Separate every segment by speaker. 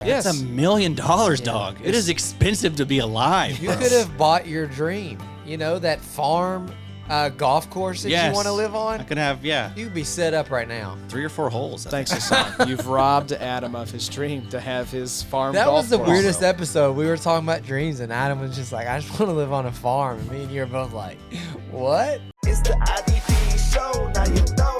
Speaker 1: Yes.
Speaker 2: That's $1 million, dog. It is expensive to be alive.
Speaker 3: You could have bought your dream. You know, that farm golf course that you want to live on?
Speaker 2: I could have,
Speaker 3: You could be set up right now.
Speaker 2: 3 or 4 holes.
Speaker 1: Thanks, Hassan. You've robbed Adam of his dream to have his farm golf
Speaker 3: That was the
Speaker 1: course.
Speaker 3: weirdest episode. We were talking about dreams, and Adam was just like, I just want to live on a farm. And me and you were both like, what?
Speaker 4: It's the IDP show, now you know.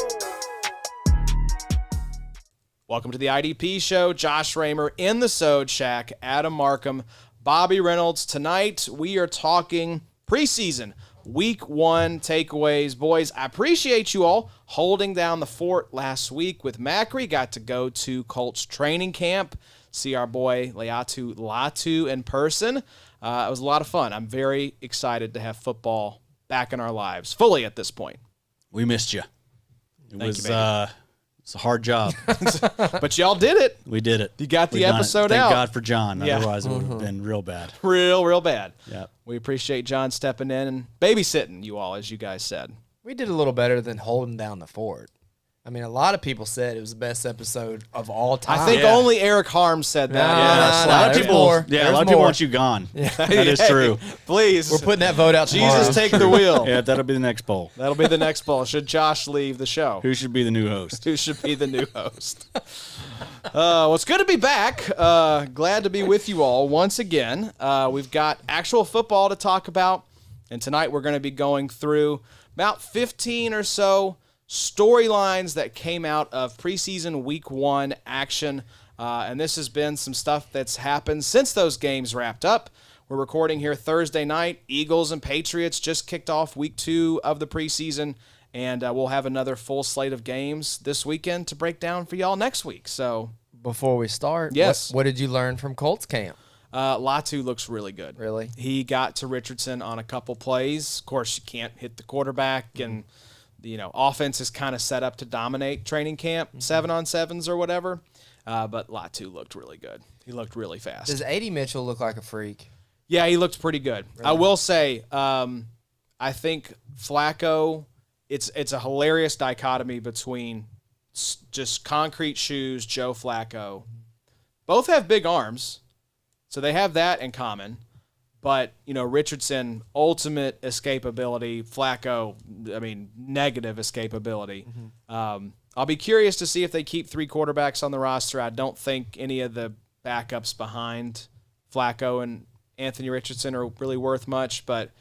Speaker 1: Welcome to the IDP show. Josh Raymer in the Sode Shack. Adam Markham, Bobby Reynolds. Tonight we are talking preseason. Week 1 takeaways. Boys, I appreciate you all holding down the fort last week with Macri. Got to go to Colts training camp, see our boy Latu in person. It was a lot of fun. I'm very excited to have football back in our lives, fully at this point.
Speaker 2: We missed you.
Speaker 1: Thank you,
Speaker 2: It's a hard job.
Speaker 1: But y'all did it.
Speaker 2: We did it.
Speaker 1: You got the
Speaker 2: We've done it.
Speaker 1: episode
Speaker 2: Thank
Speaker 1: out.
Speaker 2: God for John.
Speaker 1: Yeah.
Speaker 2: Otherwise, it would have been real bad.
Speaker 1: Real bad.
Speaker 2: Yeah.
Speaker 1: We appreciate John stepping in and babysitting you all, as you guys said.
Speaker 3: We did a little better than holding down the fort. I mean, a lot of people said it was the best episode of all time.
Speaker 1: I think only Eric Harms said that.
Speaker 2: Yeah, a lot of
Speaker 3: there's
Speaker 2: people.
Speaker 3: more.
Speaker 2: Yeah, a
Speaker 3: There's
Speaker 2: lot of people
Speaker 3: more.
Speaker 2: want you gone. That is true.
Speaker 1: Please.
Speaker 3: We're putting that vote out tomorrow.
Speaker 1: Jesus, take the wheel.
Speaker 2: Yeah, that'll be the next poll.
Speaker 1: That'll be the next poll. Should Josh leave the show?
Speaker 2: Who should be the new host?
Speaker 1: Who should be the new host? Well, it's good to be back. Glad to be with you all once again. We've got actual football to talk about, and tonight we're going to be going through about 15 or so storylines that came out of preseason week 1 action. And this has been some stuff that's happened since those games wrapped up. We're recording here Thursday night. Eagles and Patriots just kicked off week 2 of the preseason. And we'll have another full slate of games this weekend to break down for y'all next week. So
Speaker 3: Before we start,
Speaker 1: Yes.
Speaker 3: what did you learn from Colts camp?
Speaker 1: Latu looks really good.
Speaker 3: Really?
Speaker 1: He got to Richardson on a couple plays. Of course, you can't hit the quarterback, and offense is kind of set up to dominate training camp, 7-on-7s or whatever. But Latu looked really good. He looked really fast.
Speaker 3: Does A.D. Mitchell look like a freak?
Speaker 1: Yeah, he looked pretty good. Really? I will say, I think Flacco, it's a hilarious dichotomy between just concrete shoes, Joe Flacco. Both have big arms, so they have that in common. But, Richardson, ultimate escapability. Flacco, negative escapability. Mm-hmm. I'll be curious to see if they keep 3 quarterbacks on the roster. I don't think any of the backups behind Flacco and Anthony Richardson are really worth much. But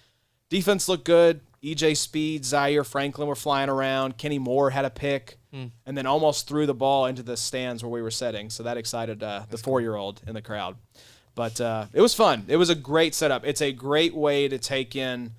Speaker 1: defense looked good. E.J. Speed, Zaire Franklin were flying around. Kenny Moore had a pick and then almost threw the ball into the stands where we were sitting. So that excited the 4-year-old in the crowd. But it was fun. It was a great setup. It's a great way to take in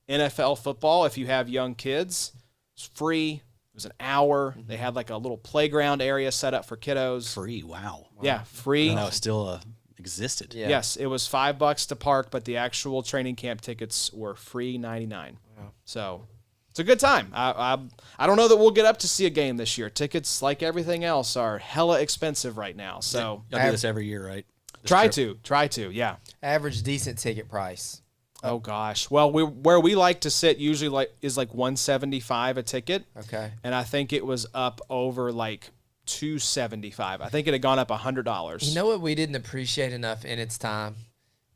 Speaker 1: NFL football if you have young kids. It's free. It was an hour. Mm-hmm. They had like a little playground area set up for kiddos.
Speaker 2: Free. Wow.
Speaker 1: Yeah, free.
Speaker 2: No, it still existed.
Speaker 3: Yeah.
Speaker 1: Yes, it was $5 to park, but the actual training camp tickets were free $99. Wow. So it's a good time. I don't know that we'll get up to see a game this year. Tickets, like everything else, are hella expensive right now. So
Speaker 2: Y'all do this every year, right?
Speaker 1: Try to, yeah.
Speaker 3: Average decent ticket price.
Speaker 1: Oh gosh. Well, where we like to sit usually is like $175 a ticket.
Speaker 3: Okay.
Speaker 1: And I think it was up over like $275. I think it had gone up $100.
Speaker 3: You know what we didn't appreciate enough in its time?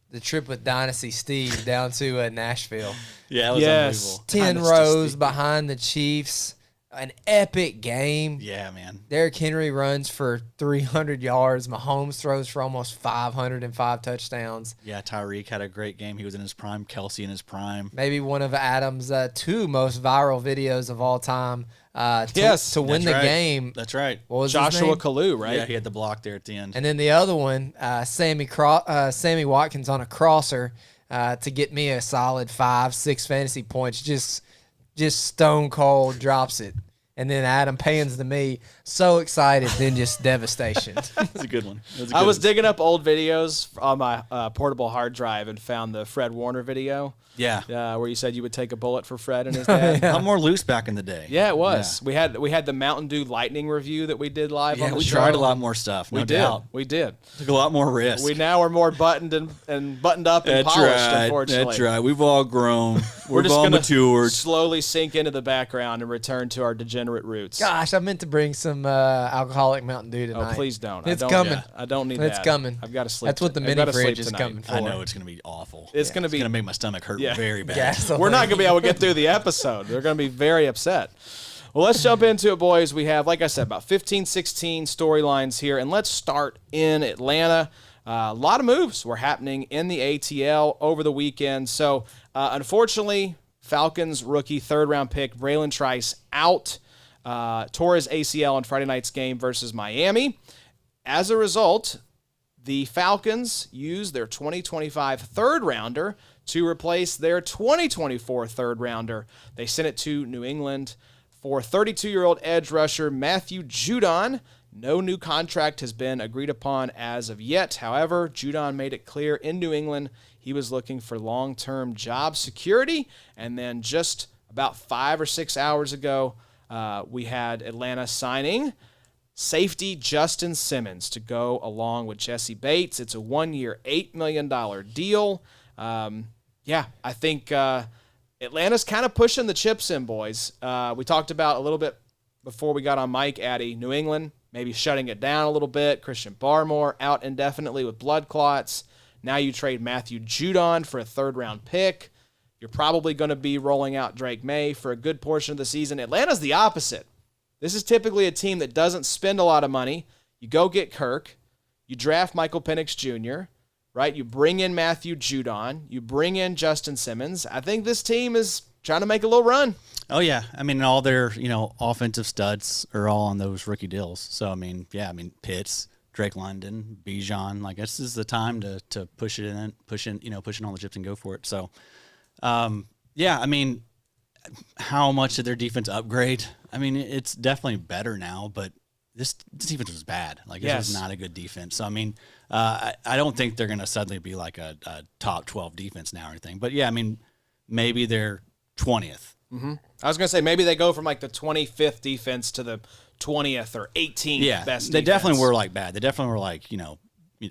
Speaker 3: The trip with Dynasty Steve down to Nashville.
Speaker 2: Yeah, it was unbelievable.
Speaker 3: 10
Speaker 2: Dynasty
Speaker 3: rows
Speaker 2: Steve.
Speaker 3: behind the Chiefs. An epic game.
Speaker 2: Yeah, man.
Speaker 3: Derrick Henry runs for 300 yards. Mahomes throws for almost 505 touchdowns.
Speaker 2: Yeah, Tyreek had a great game. He was in his prime. Kelsey in his prime.
Speaker 3: Maybe one of Adam's 2 most viral videos of all time. To win the game.
Speaker 2: That's right.
Speaker 3: What was
Speaker 1: Joshua
Speaker 3: his name?
Speaker 1: Kalu, right?
Speaker 2: Yeah, he had the block there at the end.
Speaker 3: And then the other one, Sammy Watkins on a crosser to get me a solid 5-6 fantasy points. Just stone cold drops it. And then Adam pans to me, so excited, then just devastation.
Speaker 2: That's a good one.
Speaker 1: I was digging up old videos on my portable hard drive and found the Fred Warner video.
Speaker 2: Yeah.
Speaker 1: Where you said you would take a bullet for Fred and his dad.
Speaker 2: A lot more loose back in the day.
Speaker 1: Yeah, it was. Yeah. We had the Mountain Dew Lightning review that we did live on the
Speaker 2: we
Speaker 1: show.
Speaker 2: tried a lot more stuff. No doubt.
Speaker 1: We did.
Speaker 2: Took a lot more risk.
Speaker 1: We now are more buttoned and buttoned up and polished, unfortunately.
Speaker 2: That's right. We've all grown.
Speaker 1: We're
Speaker 2: We've
Speaker 1: just
Speaker 2: all
Speaker 1: gonna
Speaker 2: matured.
Speaker 1: slowly sink into the background and return to our degenerate degenerate roots.
Speaker 3: Gosh, I meant to bring some alcoholic Mountain Dew tonight.
Speaker 1: Oh, please don't.
Speaker 3: It's
Speaker 1: I don't,
Speaker 3: coming.
Speaker 1: Yeah, I don't need that.
Speaker 3: It's coming.
Speaker 1: I've got to sleep.
Speaker 3: That's what the
Speaker 1: I've
Speaker 3: mini
Speaker 1: gotta sleep
Speaker 3: fridge is
Speaker 1: tonight.
Speaker 3: coming for.
Speaker 2: I know it's going to be awful.
Speaker 1: It's going to be.
Speaker 2: It's going to make my stomach hurt very bad.
Speaker 3: Gasoline.
Speaker 1: We're not going to be able to get through the episode. They're going to be very upset. Well, let's jump into it, boys. We have, like I said, about 15, 16 storylines here, and let's start in Atlanta. A lot of moves were happening in the ATL over the weekend. So, unfortunately, Falcons rookie third-round pick Braylon Trice out, tore his ACL in Friday night's game versus Miami. As a result, the Falcons used their 2025 third-rounder to replace their 2024 third-rounder. They sent it to New England for 32-year-old edge rusher Matthew Judon. No new contract has been agreed upon as of yet. However, Judon made it clear in New England he was looking for long-term job security. And then just about 5 or 6 hours ago, we had Atlanta signing safety Justin Simmons to go along with Jesse Bates. It's a 1-year, $8 million deal. I think Atlanta's kind of pushing the chips in, boys. We talked about a little bit before we got on mic, Addy. New England maybe shutting it down a little bit. Christian Barmore out indefinitely with blood clots. Now you trade Matthew Judon for a third-round pick. You're probably going to be rolling out Drake May for a good portion of the season. Atlanta's the opposite. This is typically a team that doesn't spend a lot of money. You go get Kirk. You draft Michael Penix Jr., right? You bring in Matthew Judon. You bring in Justin Simmons. I think this team is trying to make a little run.
Speaker 2: Oh, yeah. I mean, all their, offensive studs are all on those rookie deals. So, Pitts, Drake London, Bijan, this is the time to push it in, pushing all the chips and go for it. So, how much did their defense upgrade? I mean, it's definitely better now, but this defense was bad. This was not a good defense. So, I don't think they're going to suddenly be like a top 12 defense now or anything. But, maybe they're 20th.
Speaker 1: Mm-hmm. I was going to say maybe they go from the 25th defense to the 20th or 18th best
Speaker 2: they
Speaker 1: defense.
Speaker 2: definitely were bad. They definitely were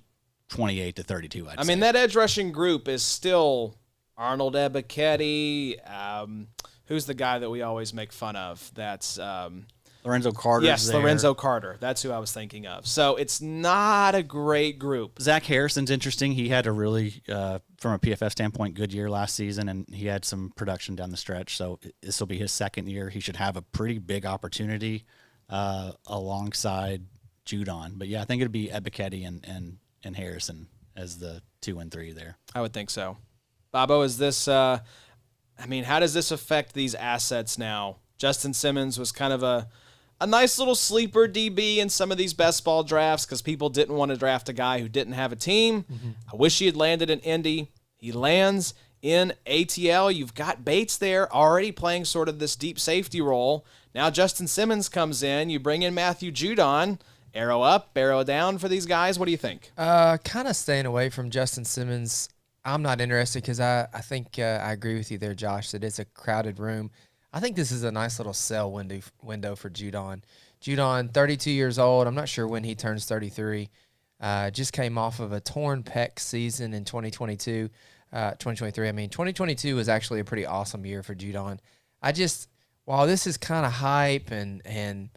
Speaker 2: 28 to 32, I'd say.
Speaker 1: That edge rushing group is still Arnold Ebiketie. Who's the guy that we always make fun of? That's
Speaker 2: Lorenzo Carter.
Speaker 1: Yes, there. Lorenzo Carter. That's who I was thinking of. So it's not a great group.
Speaker 2: Zach Harrison's interesting. He had a really, from a PFF standpoint, good year last season, and he had some production down the stretch. So this will be his second year. He should have a pretty big opportunity alongside Judon. But, I think it'd be Ebiketie and Harrison as the 2 and 3 there.
Speaker 1: I would think so. Bobo, is this how does this affect these assets now? Justin Simmons was kind of a nice little sleeper DB in some of these best ball drafts because people didn't want to draft a guy who didn't have a team. Mm-hmm. I wish he had landed in Indy. He lands in ATL. You've got Bates there already playing sort of this deep safety role. Now Justin Simmons comes in. You bring in Matthew Judon. Arrow up, arrow down for these guys. What do you think?
Speaker 3: Kind of staying away from Justin Simmons. I'm not interested because I think I agree with you there, Josh, that it's a crowded room. I think this is a nice little sell window for Judon. Judon, 32 years old. I'm not sure when he turns 33. Just came off of a torn pec season in 2022. 2023. 2022 was actually a pretty awesome year for Judon. While this is kind of hype and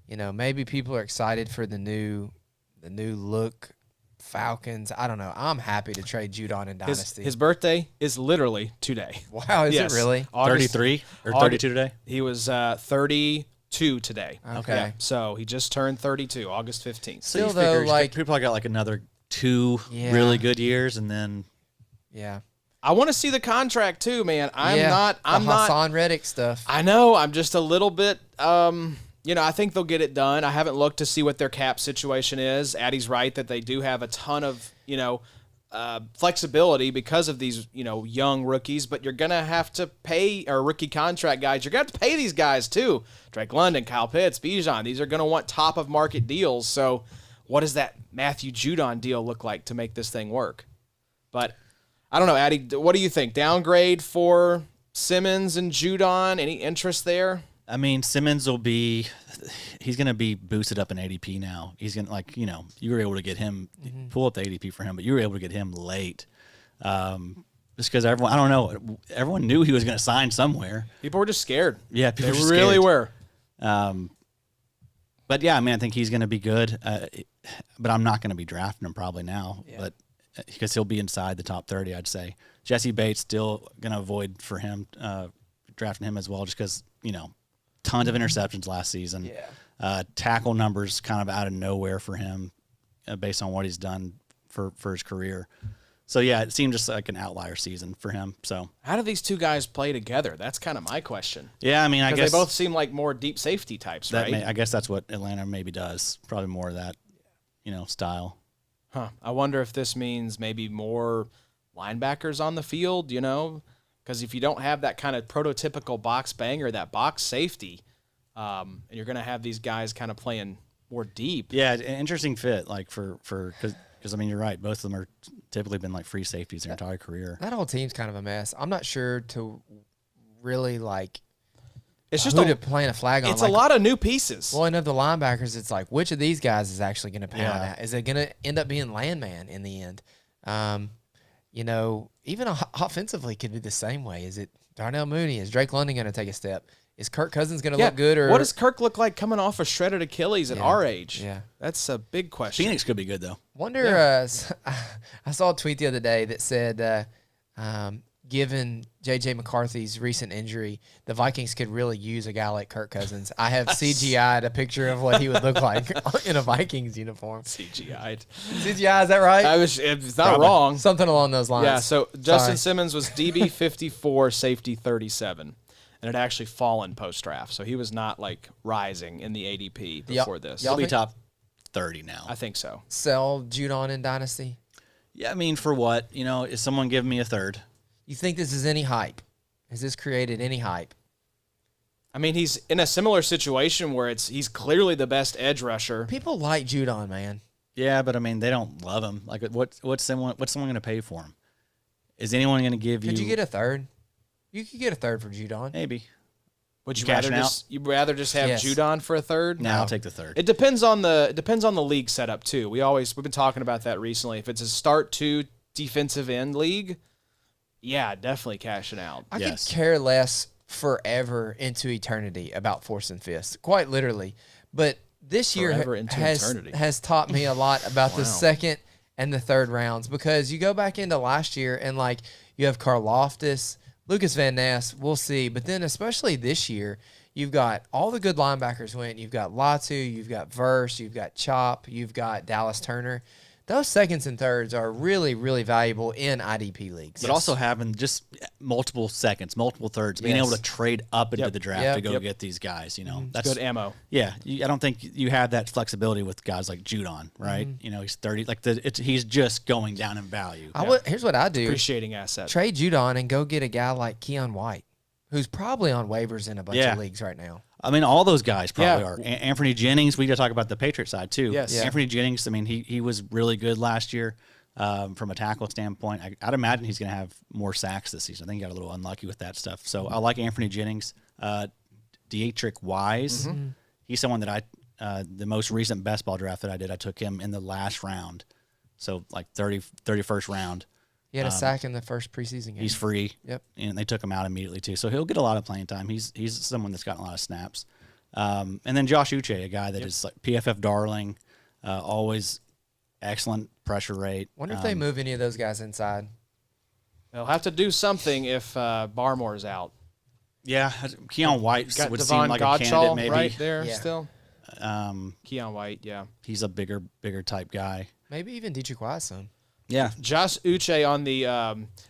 Speaker 3: maybe people are excited for the new look Falcons. I don't know. I'm happy to trade Judon in Dynasty.
Speaker 1: His birthday is literally today.
Speaker 3: Wow, is it really?
Speaker 2: 33 or 32 today?
Speaker 1: He was 32 today.
Speaker 3: Okay.
Speaker 1: Yeah, so he just turned 32, August 15th.
Speaker 3: Still, though,
Speaker 2: people probably got another 2 really good years, and then
Speaker 1: I want to see the contract too, man. I'm not
Speaker 3: Hassan Reddick stuff.
Speaker 1: I know. I'm just a little bit. I think they'll get it done. I haven't looked to see what their cap situation is. Addie's right that they do have a ton of, flexibility because of these, young rookies, but you're going to have to pay our rookie contract guys. You're going to have to pay these guys too. Drake London, Kyle Pitts, Bijan. These are going to want top of market deals. So what does that Matthew Judon deal look like to make this thing work? But I don't know, Addie, what do you think? Downgrade for Simmons and Judon? Any interest there?
Speaker 2: Simmons he's going to be boosted up in ADP now. He's going to, you were able to get him, pull up the ADP for him, but you were able to get him late. Just because everyone knew he was going to sign somewhere.
Speaker 1: People were just scared.
Speaker 2: Yeah, people
Speaker 1: they
Speaker 2: were
Speaker 1: really
Speaker 2: scared.
Speaker 1: were.
Speaker 2: But yeah, I mean, I think he's going to be good. But I'm not going to be drafting him probably now.
Speaker 3: Yeah.
Speaker 2: But because he'll be inside the top 30, I'd say. Jesse Bates still going to avoid for him drafting him as well, just because tons of interceptions last season.
Speaker 3: Yeah.
Speaker 2: Tackle numbers kind of out of nowhere for him, based on what he's done for his career. So yeah, it seemed just like an outlier season for him. So
Speaker 1: How do these two guys play together? That's kind of my question.
Speaker 2: yeah, I mean, I
Speaker 1: Because
Speaker 2: guess
Speaker 1: they both seem like more deep safety types, right?
Speaker 2: I guess that's what Atlanta maybe does. Probably more of that, style.
Speaker 1: Huh. I wonder if this means maybe more linebackers on the field, because if you don't have that kind of prototypical box banger, that box safety, and you're going to have these guys kind of playing more deep.
Speaker 2: Yeah, an interesting fit, like because I mean, you're right. Both of them are typically been like free safeties their entire career.
Speaker 3: That whole team's kind of a mess. I'm not sure to really like.
Speaker 1: It's just
Speaker 3: who to plant a flag on.
Speaker 1: It's
Speaker 3: like,
Speaker 1: a lot of new pieces.
Speaker 3: Well, and of the linebackers, it's like which of these guys is actually going to pound
Speaker 2: Yeah.
Speaker 3: that? Is it going to end up being Landman in the end? Even offensively could be the same way. Is it Darnell Mooney? Is Drake London going to take a step? Is Kirk Cousins going to look good? Or
Speaker 1: what does Kirk look like coming off a shredded Achilles at
Speaker 3: Yeah.
Speaker 1: our age?
Speaker 3: Yeah.
Speaker 1: That's a big question.
Speaker 2: Phoenix could be good though.
Speaker 3: Wonder. I saw a tweet the other day that said, given J.J. McCarthy's recent injury, the Vikings could really use a guy like Kirk Cousins. I have CGI'd a picture of what he would look like in a Vikings uniform.
Speaker 1: CGI'd.
Speaker 3: CGI, is that right?
Speaker 1: It's not wrong.
Speaker 3: Something along those lines.
Speaker 1: Yeah, so Justin
Speaker 3: Sorry.
Speaker 1: Simmons was DB 54, safety 37, and had actually fallen post-draft. So he was not, rising in the ADP before this.
Speaker 3: Y'all
Speaker 2: He'll be
Speaker 3: think-
Speaker 2: top 30 now.
Speaker 1: I think so.
Speaker 3: Sell Judon in Dynasty.
Speaker 2: Yeah, I mean, for what? Is someone giving me a third?
Speaker 3: You think this is any hype? Has this created any hype?
Speaker 1: I mean, he's in a similar situation where he's clearly the best edge rusher.
Speaker 3: People like Judon, man.
Speaker 2: Yeah, but I mean, they don't love him. Like, what's someone going to pay for him? Is anyone going to give you?
Speaker 3: Could you get a third? You could get a third for Judon.
Speaker 2: Maybe.
Speaker 1: Would you
Speaker 2: Cashing
Speaker 1: rather
Speaker 2: out?
Speaker 1: just have
Speaker 3: Yes.
Speaker 1: Judon for a third?
Speaker 2: Now I'll take the third.
Speaker 1: It depends on the league setup too. We've been talking about that recently. If it's a start to defensive end league, yeah, definitely cashing out.
Speaker 3: I
Speaker 2: Yes.
Speaker 3: could care less forever into eternity about Force and Fist, quite literally. But this year
Speaker 1: Forever into eternity.
Speaker 3: has taught me a lot about the second and the third rounds, because you go back into last year and you have Karlaftis, Lucas Van Ness, we'll see. But then especially this year, you've got all the good linebackers went. You've got Latu, you've got Verse, you've got Chop, you've got Dallas Turner. Those seconds and thirds are really, really valuable in IDP leagues.
Speaker 2: But also having just multiple seconds, multiple thirds, being able to trade up into the draft to go get these guys. That's
Speaker 1: Good ammo.
Speaker 2: Yeah, I don't think you have that flexibility with guys like Judon, right? He's 30. He's just going down in value.
Speaker 3: Here's what I do.
Speaker 1: Appreciating asset.
Speaker 3: Trade Judon and go get a guy like Keon White, who's probably on waivers in a bunch of leagues right now.
Speaker 2: I mean, all those guys probably
Speaker 1: Yeah.
Speaker 2: are. Anthony Jennings, we got to talk about the Patriot side too.
Speaker 1: Yes. Yeah.
Speaker 2: Anthony Jennings, I mean, he was really good last year from a tackle standpoint. I'd imagine he's going to have more sacks this season. I think he got a little unlucky with that stuff. So I like Anthony Jennings. Dietrich Wise, he's someone that the most recent best ball draft that I did, I took him in the last round. So 31st round.
Speaker 3: He had a sack in the first preseason game.
Speaker 2: He's free.
Speaker 3: Yep.
Speaker 2: And they took him out immediately too. So he'll get a lot of playing time. He's someone that's gotten a lot of snaps. And then Josh Uche, a guy that is like PFF darling, always excellent pressure rate.
Speaker 3: Wonder if they move any of those guys inside.
Speaker 1: They'll have to do something if Barmore's out.
Speaker 2: Yeah, Keon White
Speaker 1: Got
Speaker 2: would
Speaker 1: Devon
Speaker 2: seem like a
Speaker 1: Gottschall
Speaker 2: candidate maybe.
Speaker 1: right there
Speaker 3: Yeah.
Speaker 1: still. Keon White, yeah.
Speaker 2: He's a bigger type guy.
Speaker 3: Maybe even Dietrich Wise son.
Speaker 2: Yeah.
Speaker 1: Josh Uche on the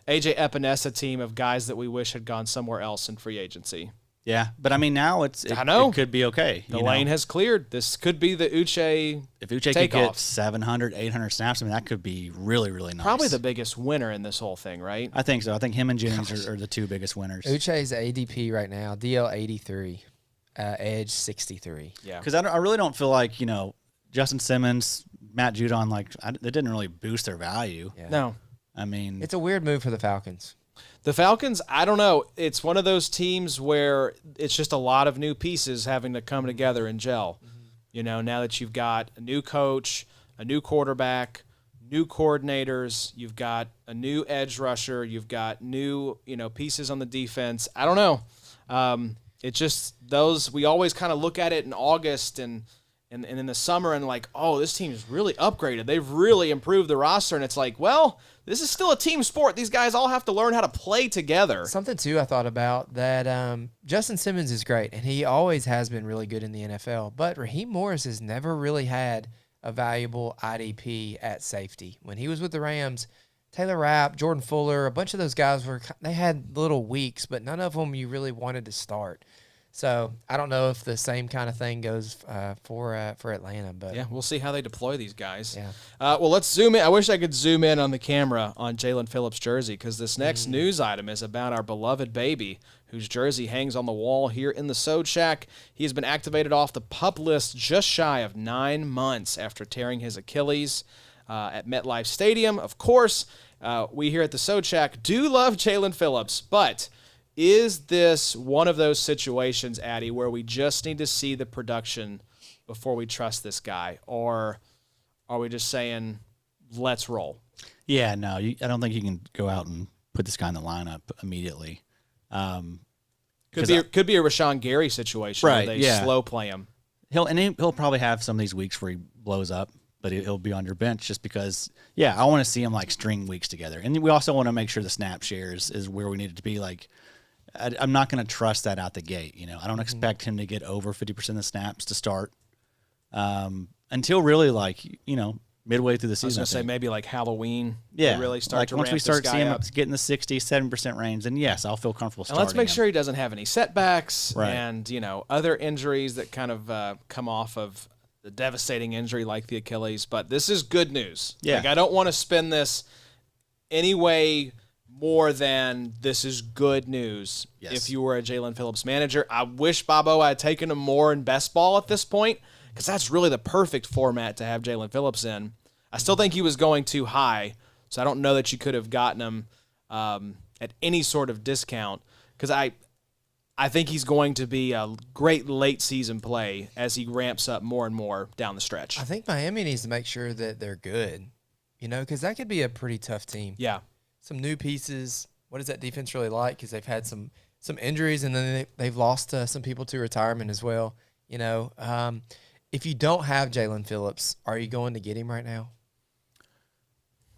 Speaker 1: AJ Epinesa team of guys that we wish had gone somewhere else in free agency.
Speaker 2: Yeah, but I mean now it could be okay.
Speaker 1: The lane has cleared. This could be the Uche
Speaker 2: if Uche could
Speaker 1: takeoff.
Speaker 2: get 700, 800 snaps, I mean that could be really, really nice.
Speaker 1: Probably the biggest winner in this whole thing, right?
Speaker 2: I think so. I think him and Jennings are the two biggest winners.
Speaker 3: Uche's ADP right now, DL 83, edge 63.
Speaker 1: Yeah.
Speaker 2: Because I really don't feel like Justin Simmons, Matt Judon, they didn't really boost their value.
Speaker 3: Yeah.
Speaker 1: No.
Speaker 2: I mean,
Speaker 3: It's a weird move for the Falcons.
Speaker 1: The Falcons, I don't know. It's one of those teams where it's just a lot of new pieces having to come together and gel. Now that you've got a new coach, a new quarterback, new coordinators, you've got a new edge rusher, you've got new, pieces on the defense. I don't know. It just we always kind of look at it in August and in the summer and like, oh, this team's really upgraded. They've really improved the roster, and it's like, well, this is still a team sport. These guys all have to learn how to play together.
Speaker 3: Something too I thought about that Justin Simmons is great, and he always has been really good in the NFL. But Raheem Morris has never really had a valuable IDP at safety. When he was with the Rams, Taylor Rapp, Jordan Fuller, a bunch of those guys they had little weeks, but none of them you really wanted to start. So I don't know if the same kind of thing goes for Atlanta, but
Speaker 1: yeah, we'll see how they deploy these guys.
Speaker 3: Yeah.
Speaker 1: Well, let's zoom in. I wish I could zoom in on the camera on Jaelan Phillips' jersey because this next news item is about our beloved baby, whose jersey hangs on the wall here in the Sode Shack. He has been activated off the PUP list just shy of 9 months after tearing his Achilles at MetLife Stadium. Of course, we here at the Sode Shack do love Jaelan Phillips, but is this one of those situations, Addy, where we just need to see the production before we trust this guy? Or are we just saying, let's roll?
Speaker 2: Yeah, no, I don't think you can go out and put this guy in the lineup immediately.
Speaker 1: Could be a Rashawn Gary situation
Speaker 2: Right,
Speaker 1: where they
Speaker 2: yeah.
Speaker 1: slow play him.
Speaker 2: He'll probably have some of these weeks where he blows up, but he'll be on your bench just because, I want to see him like string weeks together. And we also want to make sure the snap shares is where we need it to be. Like, I'm not going to trust that out the gate. I don't expect him to get over 50% of the snaps to start until really midway through the season.
Speaker 1: I was going to say maybe like Halloween.
Speaker 2: Yeah,
Speaker 1: they really start to
Speaker 2: once
Speaker 1: ramp
Speaker 2: we start
Speaker 1: this
Speaker 2: seeing
Speaker 1: guy
Speaker 2: him
Speaker 1: up.
Speaker 2: get in the 60-70% range, then yes, I'll feel comfortable
Speaker 1: And
Speaker 2: starting
Speaker 1: let's make
Speaker 2: him.
Speaker 1: sure he doesn't have any setbacks
Speaker 2: Right.
Speaker 1: and other injuries that kind of come off of the devastating injury like the Achilles. But this is good news.
Speaker 2: Yeah.
Speaker 1: Like, I don't want to spin this any way more than this is good news.
Speaker 2: Yes.
Speaker 1: If you were a Jaelan Phillips manager, I wish Bobo had taken him more in best ball at this point because that's really the perfect format to have Jaelan Phillips in. I still think he was going too high, so I don't know that you could have gotten him at any sort of discount because I think he's going to be a great late season play as he ramps up more and more down the stretch.
Speaker 3: I think Miami needs to make sure that they're good, because that could be a pretty tough team.
Speaker 1: Yeah.
Speaker 3: Some new pieces. What is that defense really like? Because they've had some injuries, and then they've lost some people to retirement as well. If you don't have Jaelan Phillips, are you going to get him right now?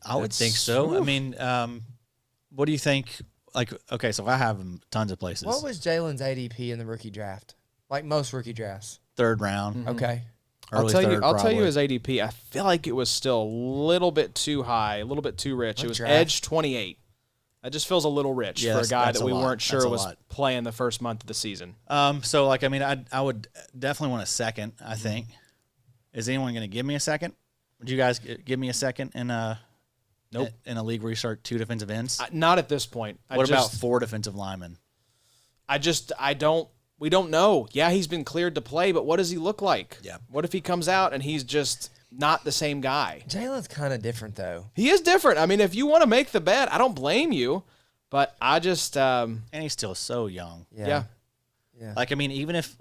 Speaker 2: I would think so. I mean, what do you think? Like, okay, so if I have him tons of places.
Speaker 3: What was Jalen's ADP in the rookie draft? Like most rookie drafts.
Speaker 2: Third round.
Speaker 3: Okay.
Speaker 1: I'll
Speaker 2: Early
Speaker 1: tell
Speaker 2: third,
Speaker 1: you
Speaker 2: probably.
Speaker 1: his ADP. I feel like it was still a little bit too high, a little bit too rich.
Speaker 3: What
Speaker 1: It was
Speaker 3: draft?
Speaker 1: edge 28. That just feels a little rich
Speaker 2: Yeah,
Speaker 1: for a guy
Speaker 2: that's
Speaker 1: that
Speaker 2: a
Speaker 1: we
Speaker 2: lot.
Speaker 1: weren't sure
Speaker 2: That's a
Speaker 1: was
Speaker 2: lot.
Speaker 1: playing the first month of the season.
Speaker 2: So, like, I mean, I would definitely want a second, I think. Is anyone going to give me a second? Would you guys give me a second in a
Speaker 1: Nope.
Speaker 2: in a league where you start 2 defensive ends?
Speaker 1: Not at this point.
Speaker 2: What about 4 defensive linemen?
Speaker 1: We don't know. Yeah, he's been cleared to play, but what does he look like?
Speaker 2: Yeah.
Speaker 1: What if he comes out and he's just not the same guy?
Speaker 3: Jalen's kind of different, though.
Speaker 1: He is different. I mean, if you want to make the bet, I don't blame you, but I just,
Speaker 2: And he's still so young.
Speaker 1: yeah.
Speaker 2: Like, I mean, even if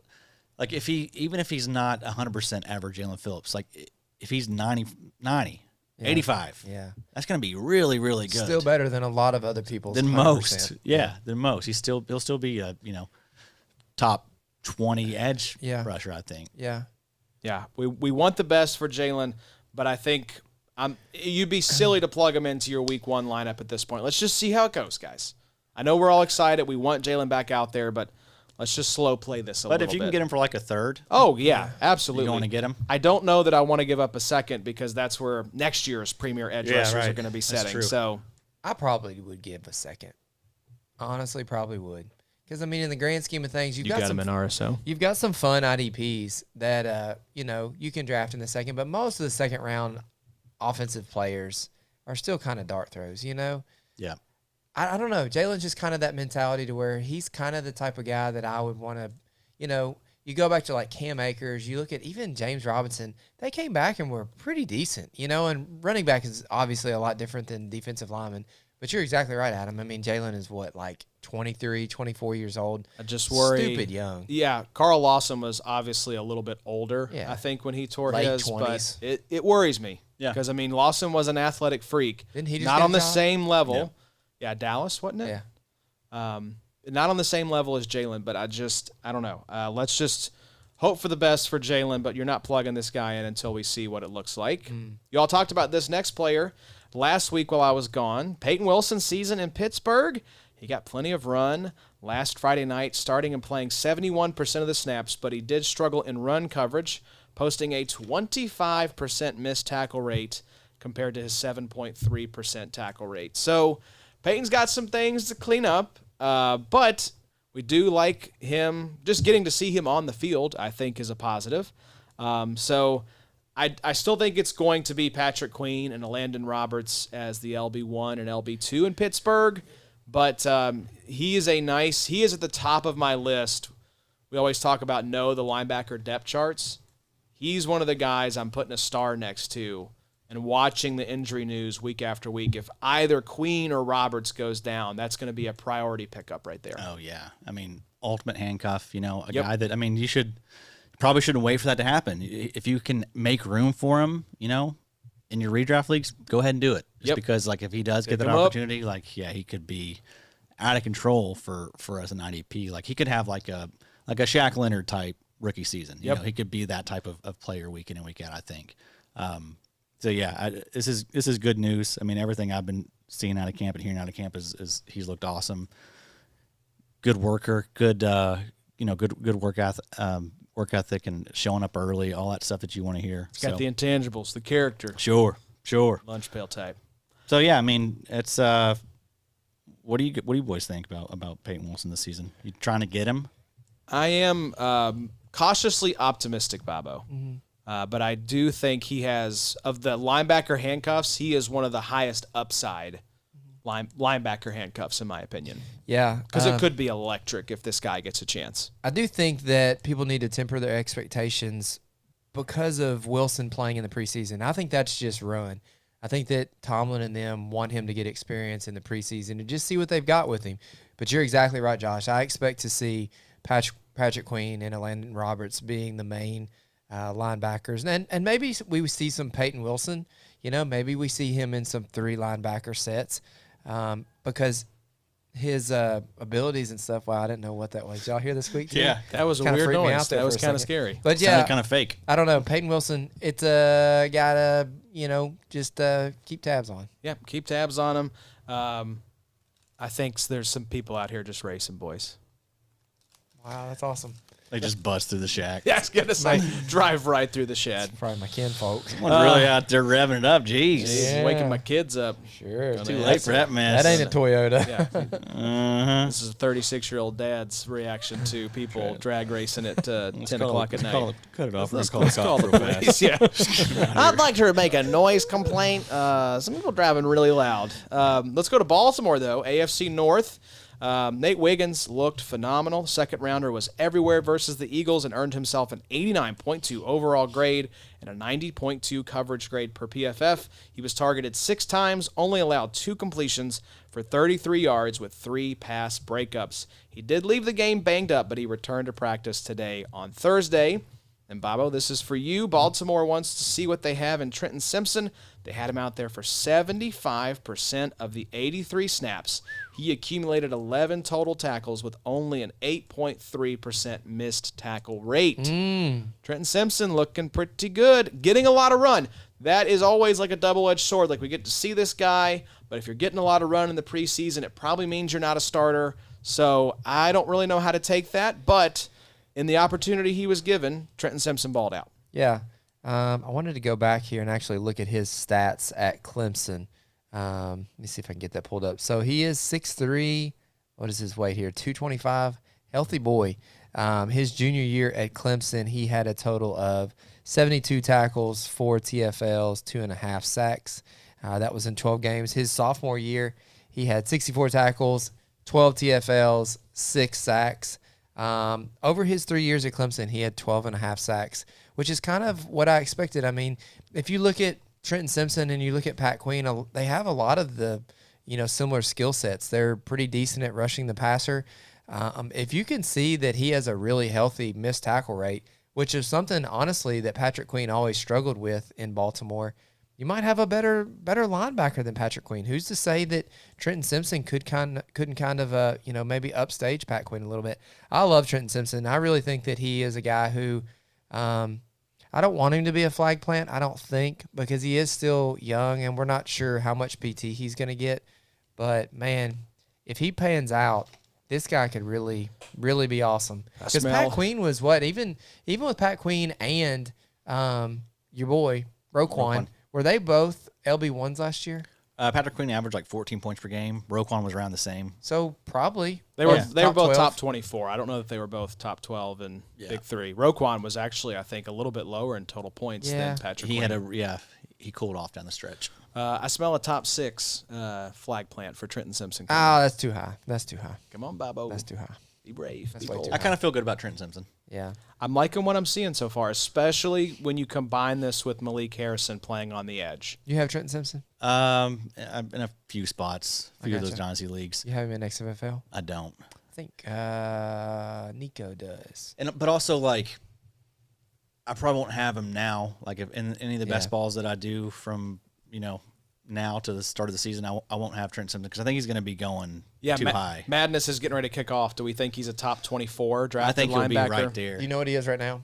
Speaker 2: he's not 100% average Jaelan Phillips, like if he's 90, 85,
Speaker 3: Yeah.
Speaker 2: that's going to be really, really good.
Speaker 3: Still better than a lot of other people's.
Speaker 2: than
Speaker 3: 100%.
Speaker 2: most. Yeah, than most. He'll still be a top 20 edge
Speaker 3: Yeah.
Speaker 2: rusher, I think.
Speaker 3: Yeah.
Speaker 1: Yeah, we want the best for Jaelan, but I think you'd be silly to plug him into your week 1 lineup at this point. Let's just see how it goes, guys. I know we're all excited. We want Jaelan back out there, but let's just slow play this a little
Speaker 2: But
Speaker 1: bit.
Speaker 2: if you can get him for like a third,
Speaker 1: Oh, yeah, absolutely.
Speaker 2: you going to get him?
Speaker 1: I don't know that I want to give up a second because that's where next year's premier edge
Speaker 2: Yeah,
Speaker 1: rushers are
Speaker 2: right.
Speaker 1: going to be
Speaker 2: That's
Speaker 1: setting.
Speaker 2: true.
Speaker 1: So,
Speaker 3: I probably would give a second. Honestly, probably would. Because, I mean, in the grand scheme of things, you've got some
Speaker 1: RSO.
Speaker 3: You've got some fun IDPs that you can draft in the second, but most of the second round offensive players are still kind of dart throws.
Speaker 2: Yeah.
Speaker 3: I don't know. Jalen's just kind of that mentality to where he's kind of the type of guy that I would want to. You go back to like Cam Akers. You look at even James Robinson. They came back and were pretty decent. And running back is obviously a lot different than defensive lineman. But you're exactly right, Adam. I mean, Jaelan is what, like 23, 24 years old?
Speaker 1: I just worry.
Speaker 3: Stupid young.
Speaker 1: Yeah, Carl Lawson was obviously a little bit older,
Speaker 3: Yeah.
Speaker 1: I think, when he tore
Speaker 3: Late
Speaker 1: his.
Speaker 3: 20s.
Speaker 1: But it worries me.
Speaker 2: Yeah.
Speaker 1: Because, I mean, Lawson was an athletic freak.
Speaker 3: Didn't he just
Speaker 1: Not
Speaker 3: get
Speaker 1: on
Speaker 3: a
Speaker 1: the
Speaker 3: job?
Speaker 1: same level. Yeah, Dallas, wasn't it?
Speaker 3: Yeah.
Speaker 1: not on the same level as Jaelan, but I don't know. Let's just hope for the best for Jaelan, but you're not plugging this guy in until we see what it looks like. You all talked about this next player last week while I was gone. Peyton Wilson's season in Pittsburgh. He got plenty of run last Friday night, starting and playing 71% of the snaps, but he did struggle in run coverage, posting a 25% missed tackle rate compared to his 7.3% tackle rate. So Peyton's got some things to clean up, but we do like him. Just getting to see him on the field, I think, is a positive. So I still think it's going to be Patrick Queen and Landon Roberts as the LB1 and LB2 in Pittsburgh, but he is at the top of my list. We always talk about the linebacker depth charts. He's one of the guys I'm putting a star next to and watching the injury news week after week. If either Queen or Roberts goes down, that's going to be a priority pickup right there.
Speaker 2: Oh, yeah. I mean, ultimate handcuff, guy that, you probably shouldn't wait for that to happen. If you can make room for him, in your redraft leagues, go ahead and do it. Just because, if he does get that opportunity, he could be out of control for us in IDP. He could have a Shaq Leonard type rookie season. He could be that type of player week in and week out, I think. This is good news. I mean, everything I've been seeing out of camp and hearing out of camp is he's looked awesome. Good worker, good work ethic, and showing up early, all that stuff that you want to hear.
Speaker 1: He's got the intangibles, the character.
Speaker 2: Sure.
Speaker 1: Lunch pail type.
Speaker 2: So yeah, I mean, it's what do you boys think about Peyton Wilson this season? You trying to get him?
Speaker 1: I am cautiously optimistic, Bobo. But I do think he has, of the linebacker handcuffs, he is one of the highest upside linebacker handcuffs, in my opinion.
Speaker 3: Yeah.
Speaker 1: Because it could be electric if this guy gets a chance.
Speaker 3: I do think that people need to temper their expectations because of Wilson playing in the preseason. I think that's just ruin. I think that Tomlin and them want him to get experience in the preseason and just see what they've got with him. But you're exactly right, Josh. I expect to see Patrick Queen and Landon Roberts being the main linebackers. And maybe we see some Peyton Wilson. Maybe we see him in some 3 linebacker sets because his abilities and stuff. Wow, I didn't know what that was. Y'all hear the squeak?
Speaker 1: Yeah, that was a weird noise. That was kind of scary.
Speaker 3: But yeah,
Speaker 2: kind of fake.
Speaker 3: I don't know. Peyton Wilson, it's gotta just keep tabs on.
Speaker 1: Yeah, keep tabs on him. I think there's some people out here just racing, boys.
Speaker 3: Wow, that's awesome.
Speaker 2: They just bust through the shack.
Speaker 1: Yeah, I was gonna say drive right through the shed.
Speaker 3: Probably my kinfolk.
Speaker 2: Someone's really out there revving it up. Jeez.
Speaker 1: Jeez, waking my kids up.
Speaker 3: Sure.
Speaker 2: Too late for that mess.
Speaker 3: That ain't a Toyota.
Speaker 1: Yeah. This is a 36-year-old dad's reaction to people drag racing at 10 o'clock at night.
Speaker 2: Cut it off.
Speaker 1: Let's call the police. Yeah. I'd like to make a noise complaint. Some people driving really loud. Let's go to Baltimore, though. AFC North. Nate Wiggins looked phenomenal. Second rounder was everywhere versus the Eagles and earned himself an 89.2 overall grade and a 90.2 coverage grade per PFF. He was targeted 6 times, only allowed 2 completions for 33 yards with 3 pass breakups. He did leave the game banged up, but he returned to practice today on Thursday. And Bobo, this is for you. Baltimore wants to see what they have in Trenton Simpson. They had him out there for 75% of the 83 snaps. He accumulated 11 total tackles with only an 8.3% missed tackle rate. Trenton Simpson looking pretty good, getting a lot of run. That is always like a double-edged sword. Like, we get to see this guy, but if you're getting a lot of run in the preseason, it probably means you're not a starter. So I don't really know how to take that, but in the opportunity he was given, Trenton Simpson balled out.
Speaker 3: Yeah. I wanted to go back here and actually look at his stats at Clemson. Let me see if I can get that pulled up. So he is 6'3". What is his weight here? 225. Healthy boy. His junior year at Clemson, he had a total of 72 tackles, 4 TFLs, 2.5 sacks. That was in 12 games. His sophomore year, he had 64 tackles, 12 TFLs, 6 sacks. Over his 3 years at Clemson, he had 12.5 sacks, which is kind of what I expected. I mean, if you look at Trenton Simpson and you look at Pat Queen, they have a lot of the, similar skill sets. They're pretty decent at rushing the passer. If you can see that he has a really healthy missed tackle rate, which is something, honestly, that Patrick Queen always struggled with in Baltimore, you might have a better linebacker than Patrick Queen. Who's to say that Trenton Simpson couldn't kind of maybe upstage Pat Quinn a little bit? I love Trenton Simpson. I really think that he is a guy who I don't want him to be a flag plant, I don't think, because he is still young and we're not sure how much PT he's going to get. But, man, if he pans out, this guy could really, really be awesome. Because Pat Queen was what? Even with Pat Queen and your boy, Roquan, were they both LB1s last year?
Speaker 2: Patrick Quinn averaged like 14 points per game. Roquan was around the same.
Speaker 3: So probably
Speaker 1: they were both
Speaker 3: 12.
Speaker 1: top 24. I don't know that they were both top 12 and big three. Roquan was actually, I think, a little bit lower in total points than Patrick.
Speaker 2: He cooled off down the stretch.
Speaker 1: I smell a top 6 flag plant for Trenton Simpson.
Speaker 3: That's too high.
Speaker 1: Come on, Bobo.
Speaker 3: That's too high.
Speaker 1: Be brave.
Speaker 3: That's
Speaker 1: Be
Speaker 3: way
Speaker 1: bold.
Speaker 3: too
Speaker 2: I kind of feel good about Trenton Simpson.
Speaker 3: Yeah.
Speaker 1: I'm liking what I'm seeing so far, especially when you combine this with Malik Harrison playing on the edge.
Speaker 3: You have Trenton Simpson?
Speaker 2: In a few spots, a few of those
Speaker 3: gotcha.
Speaker 2: dynasty leagues.
Speaker 3: You have him in XFL?
Speaker 2: I don't.
Speaker 3: I think Nico does.
Speaker 2: But also, like, I probably won't have him now. Like, if in any of the best balls that I do from, now to the start of the season, I won't have Trent Simpson because I think he's going to be going too high.
Speaker 1: Madness is getting ready to kick off. Do we think he's a top 24 drafted
Speaker 2: I think
Speaker 1: linebacker?
Speaker 2: he'll be right there.
Speaker 3: You know what he is right now?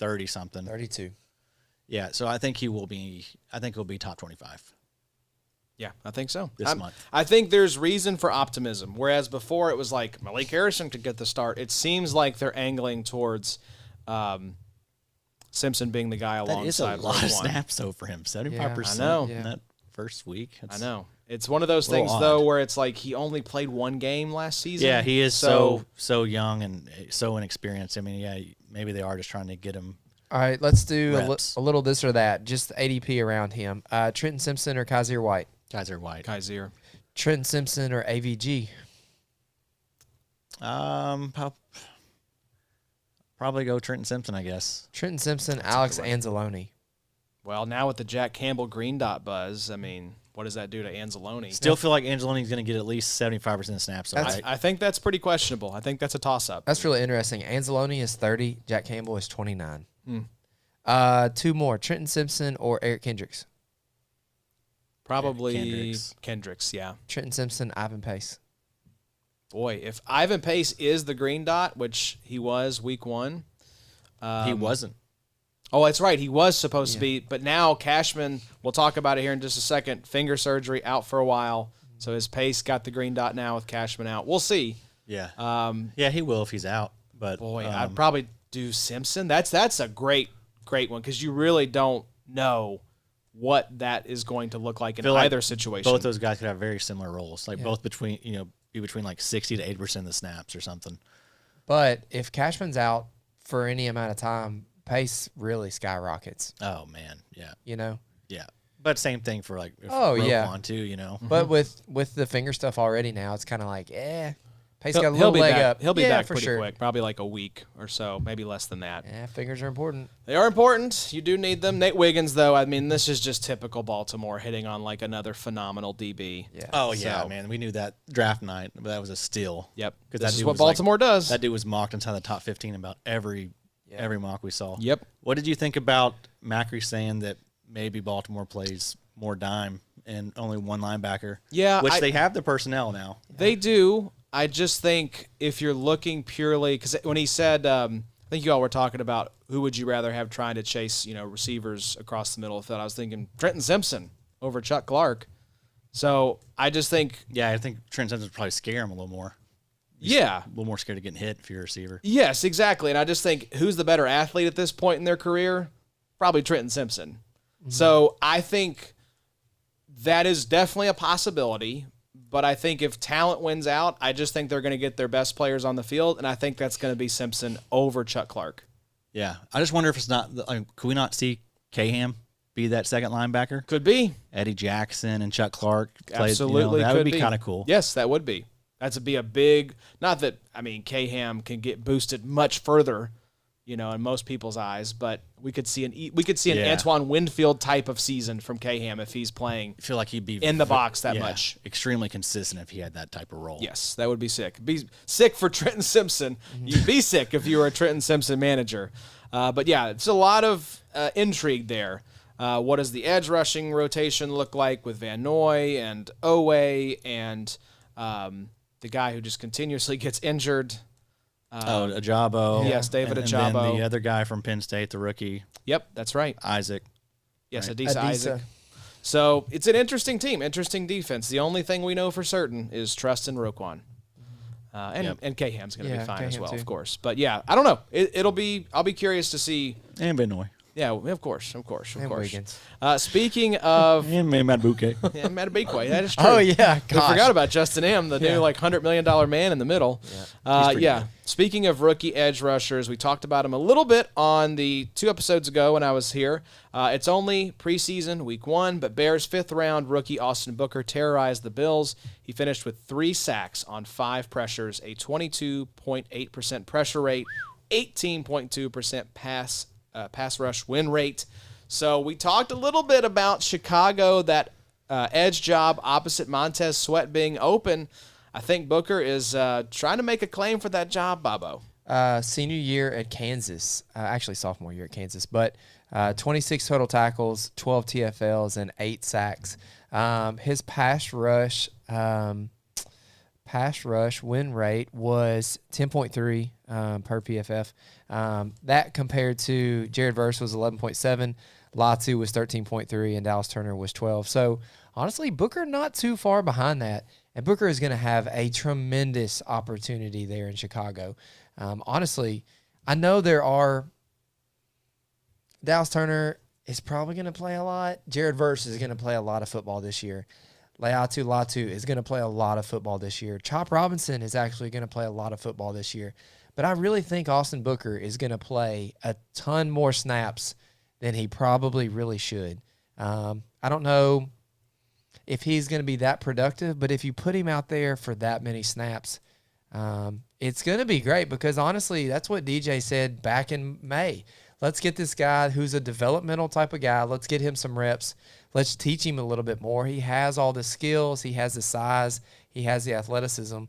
Speaker 2: 30-something.
Speaker 3: 32.
Speaker 2: Yeah, so I think he'll be top 25
Speaker 1: Yeah, I think so.
Speaker 2: this month.
Speaker 1: I think there's reason for optimism. Whereas before it was like Malik Harrison could get the start. It seems like they're angling towards Simpson being the guy alongside.
Speaker 2: That is a lot of
Speaker 1: Roquan.
Speaker 2: snaps, though, for him. 75%
Speaker 1: I know.
Speaker 2: in that first week.
Speaker 1: I know. It's one of those
Speaker 2: a little
Speaker 1: things,
Speaker 2: odd.
Speaker 1: though, where it's like he only played one game last season.
Speaker 2: Yeah, he is so young and so inexperienced. I mean, yeah, maybe they are just trying to get him.
Speaker 3: All right, let's do
Speaker 2: Reps.
Speaker 3: a little this or that. Just the ADP around him. Trenton Simpson or Kaiser White?
Speaker 2: Guys are white.
Speaker 1: Kaiser.
Speaker 3: Trenton Simpson or AVG?
Speaker 2: Probably go Trenton Simpson, I guess.
Speaker 3: Trenton Simpson, Alex Anzalone.
Speaker 1: Well, now with the Jack Campbell green dot buzz, I mean, what does that do to Anzalone?
Speaker 2: Still feel like Angelini's going to get at least 75% of snaps. Right?
Speaker 1: I think that's pretty questionable. I think that's a toss-up.
Speaker 3: That's really interesting. Anzalone is 30. Jack Campbell is 29. Two more. Trenton Simpson or Eric Kendricks?
Speaker 1: Probably Kendricks, yeah.
Speaker 3: Trenton Simpson, Ivan Pace.
Speaker 1: Boy, if Ivan Pace is the green dot, which he was week 1.
Speaker 2: He wasn't.
Speaker 1: Oh, that's right. He was supposed to be. But now Cashman, we'll talk about it here in just a second, finger surgery, out for a while. So his Pace got the green dot now with Cashman out. We'll see.
Speaker 2: Yeah. Yeah, he will if he's out. But
Speaker 1: Boy, I'd probably do Simpson. That's a great one because you really don't know what that is going to look like in either situation.
Speaker 2: Both those guys could have very similar roles, like both between be between like 60 to 80% of the snaps or something.
Speaker 3: But if Cashman's out for any amount of time, Pace really skyrockets.
Speaker 2: Oh man, yeah,
Speaker 3: Yeah.
Speaker 2: But same thing for like
Speaker 3: Roquan
Speaker 2: too,
Speaker 3: But with the finger stuff already now, it's kind of like, Pace got a
Speaker 1: he'll
Speaker 3: little
Speaker 1: be
Speaker 3: leg
Speaker 1: back.
Speaker 3: up.
Speaker 1: He'll be
Speaker 3: Yeah,
Speaker 1: back
Speaker 3: for
Speaker 1: pretty
Speaker 3: sure.
Speaker 1: quick, probably like a week or so, maybe less than that.
Speaker 3: Yeah, fingers are important.
Speaker 1: They are important. You do need them. Nate Wiggins, though, I mean, this is just typical Baltimore hitting on like another phenomenal DB.
Speaker 3: Yeah.
Speaker 2: Oh yeah, man, we knew that draft night, but that was a steal.
Speaker 1: Yep.
Speaker 2: Because
Speaker 1: This is what Baltimore does.
Speaker 2: That dude was mocked inside the top 15 about every mock we saw.
Speaker 1: Yep.
Speaker 2: What did you think about Macri saying that maybe Baltimore plays more dime and only one linebacker?
Speaker 1: Yeah,
Speaker 2: which they have the personnel now.
Speaker 1: They do. I just think if you're looking purely, because when he said, I think you all were talking about who would you rather have trying to chase, receivers across the middle of the field. I was thinking Trenton Simpson over Chuck Clark. So I just think,
Speaker 2: Yeah, I think Trent Simpson would probably scare him a little more.
Speaker 1: yeah,
Speaker 2: A little more scared of getting hit if you're a receiver.
Speaker 1: yes, exactly. And I just think who's the better athlete at this point in their career? Probably Trenton Simpson. So I think that is definitely a possibility. But I think if talent wins out, I just think they're going to get their best players on the field, and I think that's going to be Simpson over Chuck Clark.
Speaker 2: Yeah, I just wonder if it's not. Could we not see Caham be that second linebacker?
Speaker 1: Could be.
Speaker 2: Eddie Jackson and Chuck Clark played.
Speaker 1: Absolutely,
Speaker 2: that
Speaker 1: could
Speaker 2: would be kind of cool.
Speaker 1: Yes, that would be. That'd be a big. Not that Caham can get boosted much further, in most people's eyes, but we could see an Antoine Winfield type of season from Caham if he's playing.
Speaker 2: I feel like he'd be
Speaker 1: in the box that much.
Speaker 2: Extremely consistent if he had that type of role.
Speaker 1: Yes, that would be sick. Be sick for Trenton Simpson. You'd be sick if you were a Trenton Simpson manager. But yeah, it's a lot of intrigue there. What does the edge rushing rotation look like with Van Noy and Owe and the guy who just continuously gets injured?
Speaker 2: Ajabo.
Speaker 1: Yes, David
Speaker 2: and
Speaker 1: Ajabo.
Speaker 2: then the other guy from Penn State, the rookie.
Speaker 1: Yep, that's right.
Speaker 2: Isaac.
Speaker 1: Yes,
Speaker 2: Right.
Speaker 1: Adisa Isaac. So it's an interesting team, interesting defense. The only thing we know for certain is trust in Roquan. And Caham's going to be fine as well, of course. But yeah, I don't know. I'll be curious to see.
Speaker 2: And Benoit.
Speaker 1: Yeah, of course.
Speaker 3: And
Speaker 1: Wiggins. Speaking of
Speaker 2: And Matt Bouquet.
Speaker 1: yeah, Matabikwe, that is true.
Speaker 3: Oh, yeah.
Speaker 1: We forgot about Justin M., the new $100 million man in the middle.
Speaker 2: He's pretty good.
Speaker 1: Speaking of rookie edge rushers, we talked about him a little bit on the 2 episodes ago when I was here. It's only preseason, week 1, but Bears' 5th-round rookie Austin Booker terrorized the Bills. He finished with 3 sacks on 5 pressures, a 22.8% pressure rate, 18.2% pass rush win rate. So we talked a little bit about Chicago, that edge job opposite Montez Sweat being open. I think Booker is trying to make a claim for that job, Bobo.
Speaker 3: Senior year at Kansas, actually sophomore year at Kansas, but 26 total tackles, 12 TFLs, and 8 sacks. His pass rush win rate was 10.3 per PFF. That compared to Jared Verse was 11.7, Latu was 13.3, and Dallas Turner was 12. So honestly, Booker not too far behind that. And Booker is going to have a tremendous opportunity there in Chicago. Honestly, I know there are – Dallas Turner is probably going to play a lot. Jared Verse is going to play a lot of football this year. Latu is going to play a lot of football this year. Chop Robinson is actually going to play a lot of football this year. But I really think Austin Booker is going to play a ton more snaps than he probably really should. I don't know if he's going to be that productive, but if you put him out there for that many snaps, it's going to be great because, honestly, that's what DJ said back in May. Let's get this guy who's a developmental type of guy. Let's get him some reps. Let's teach him a little bit more. He has all the skills. He has the size. He has the athleticism.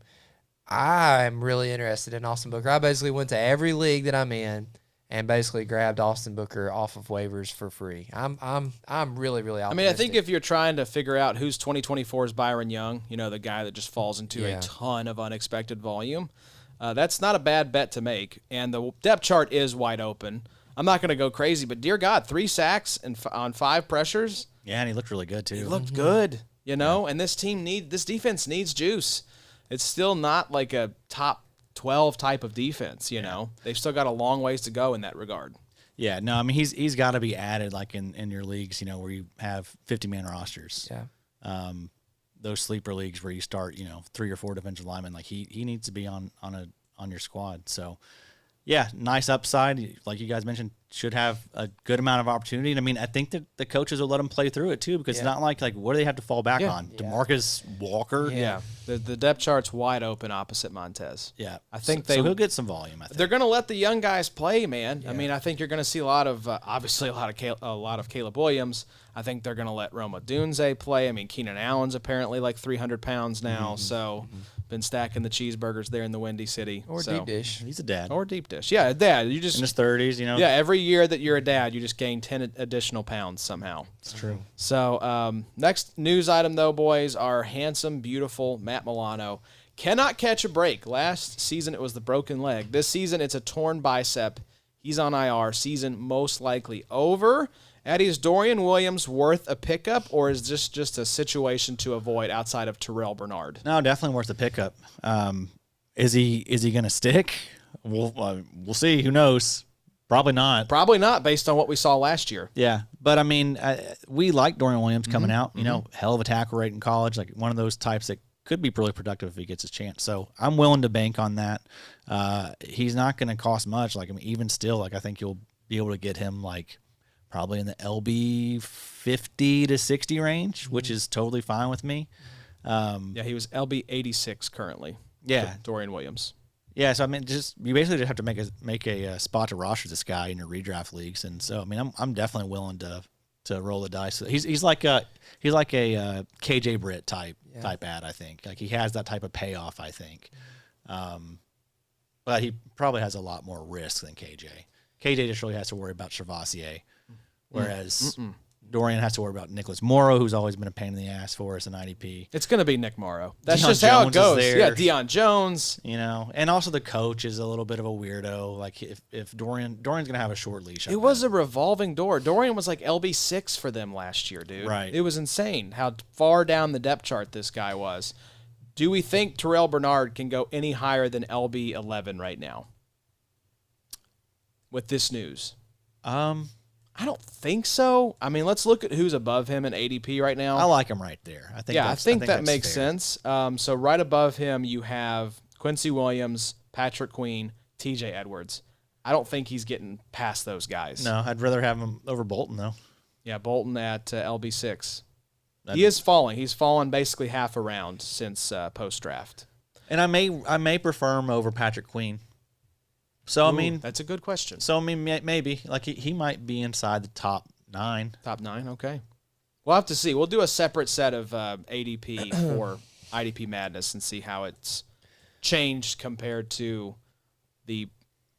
Speaker 3: I'm really interested in Austin Booker. I basically went to every league that I'm in and basically grabbed Austin Booker off of waivers for free. I'm really, really optimistic.
Speaker 1: I mean, I think if you're trying to figure out who's 2024's Byron Young, the guy that just falls into a ton of unexpected volume, that's not a bad bet to make. And the depth chart is wide open. I'm not going to go crazy, but dear God, 3 sacks on 5 pressures.
Speaker 2: Yeah, and he looked really good, too.
Speaker 1: He looked good, and this defense needs juice. It's still not like a top 12 type of defense, They've still got a long ways to go in that regard.
Speaker 2: Yeah, no, I mean, he's got to be added like in your leagues, where you have 50-man rosters.
Speaker 3: Yeah.
Speaker 2: Those sleeper leagues where you start, 3 or 4 defensive linemen, like he needs to be on your squad. So, yeah, nice upside. Like you guys mentioned, should have a good amount of opportunity. And I mean, I think that the coaches will let him play through it too, because it's not like what do they have to fall back on?
Speaker 3: Yeah.
Speaker 2: DeMarcus Walker?
Speaker 1: Yeah. The depth chart's wide open opposite Montez.
Speaker 2: Yeah.
Speaker 1: I think
Speaker 2: so he'll get some volume, I think.
Speaker 1: They're going to let the young guys play, man. Yeah. I mean, I think you're going to see a lot of Caleb Williams. I think they're going to let Roma Dunze play. I mean, Keenan Allen's apparently like 300 pounds now, been stacking the cheeseburgers there in the Windy City.
Speaker 3: Or deep dish.
Speaker 2: He's a dad.
Speaker 1: Or deep dish. Yeah, dad. You just
Speaker 2: in his 30s,
Speaker 1: Yeah, every year that you're a dad, you just gain 10 additional pounds somehow.
Speaker 2: It's true.
Speaker 1: So next news item, though, boys, our handsome, beautiful Matt Milano cannot catch a break. Last season, it was the broken leg. This season, it's a torn bicep. He's on IR. Season most likely over. Eddie, is Dorian Williams worth a pickup, or is this just a situation to avoid outside of Terrell Bernard?
Speaker 2: No, definitely worth a pickup. Is he going to stick? We'll see. Who knows? Probably not.
Speaker 1: Probably not, based on what we saw last year.
Speaker 2: Yeah, but I mean, we like Dorian Williams coming out. Hell of a tackle rate in college, like one of those types that could be really productive if he gets his chance. So I'm willing to bank on that. He's not going to cost much. Like, I mean, even still, like I think you'll be able to get him like probably in the LB 50 to 60 range, which is totally fine with me.
Speaker 1: Yeah, he was LB 86 currently.
Speaker 2: Yeah,
Speaker 1: Dorian Williams.
Speaker 2: Yeah, so I mean, you basically just have to make a spot to roster this guy in your redraft leagues, and so I mean, I'm definitely willing to roll the dice. He's like a KJ Britt type ad, I think. Like he has that type of payoff, I think. But he probably has a lot more risk than KJ. KJ just really has to worry about Chavassier, whereas Dorian has to worry about Nicholas Morrow, who's always been a pain in the ass for us in IDP.
Speaker 1: It's going to be Nick Morrow. That's
Speaker 2: Deion
Speaker 1: just how it
Speaker 2: Jones
Speaker 1: goes.
Speaker 2: is there.
Speaker 1: Yeah, Deion Jones.
Speaker 2: And also the coach is a little bit of a weirdo. Like if Dorian's going to have a short leash.
Speaker 1: It was a revolving door. Dorian was like LB6 for them last year, dude.
Speaker 2: Right.
Speaker 1: It was insane how far down the depth chart this guy was. Do we think Terrell Bernard can go any higher than LB11 right now with this news? I don't think so. I mean, let's look at who's above him in ADP right now.
Speaker 2: I like him right there. I think
Speaker 1: that makes sense. So right above him, you have Quincy Williams, Patrick Queen, TJ Edwards. I don't think he's getting past those guys.
Speaker 2: No, I'd rather have him over Bolton, though.
Speaker 1: Yeah, Bolton at LB6. He is falling. He's fallen basically half a round since post-draft.
Speaker 2: And I may prefer him over Patrick Queen. So, I mean,
Speaker 1: that's a good question.
Speaker 2: So, I mean, maybe. Like, he might be inside the top 9.
Speaker 1: Top 9, okay. We'll have to see. We'll do a separate set of ADP for IDP Madness and see how it's changed compared to the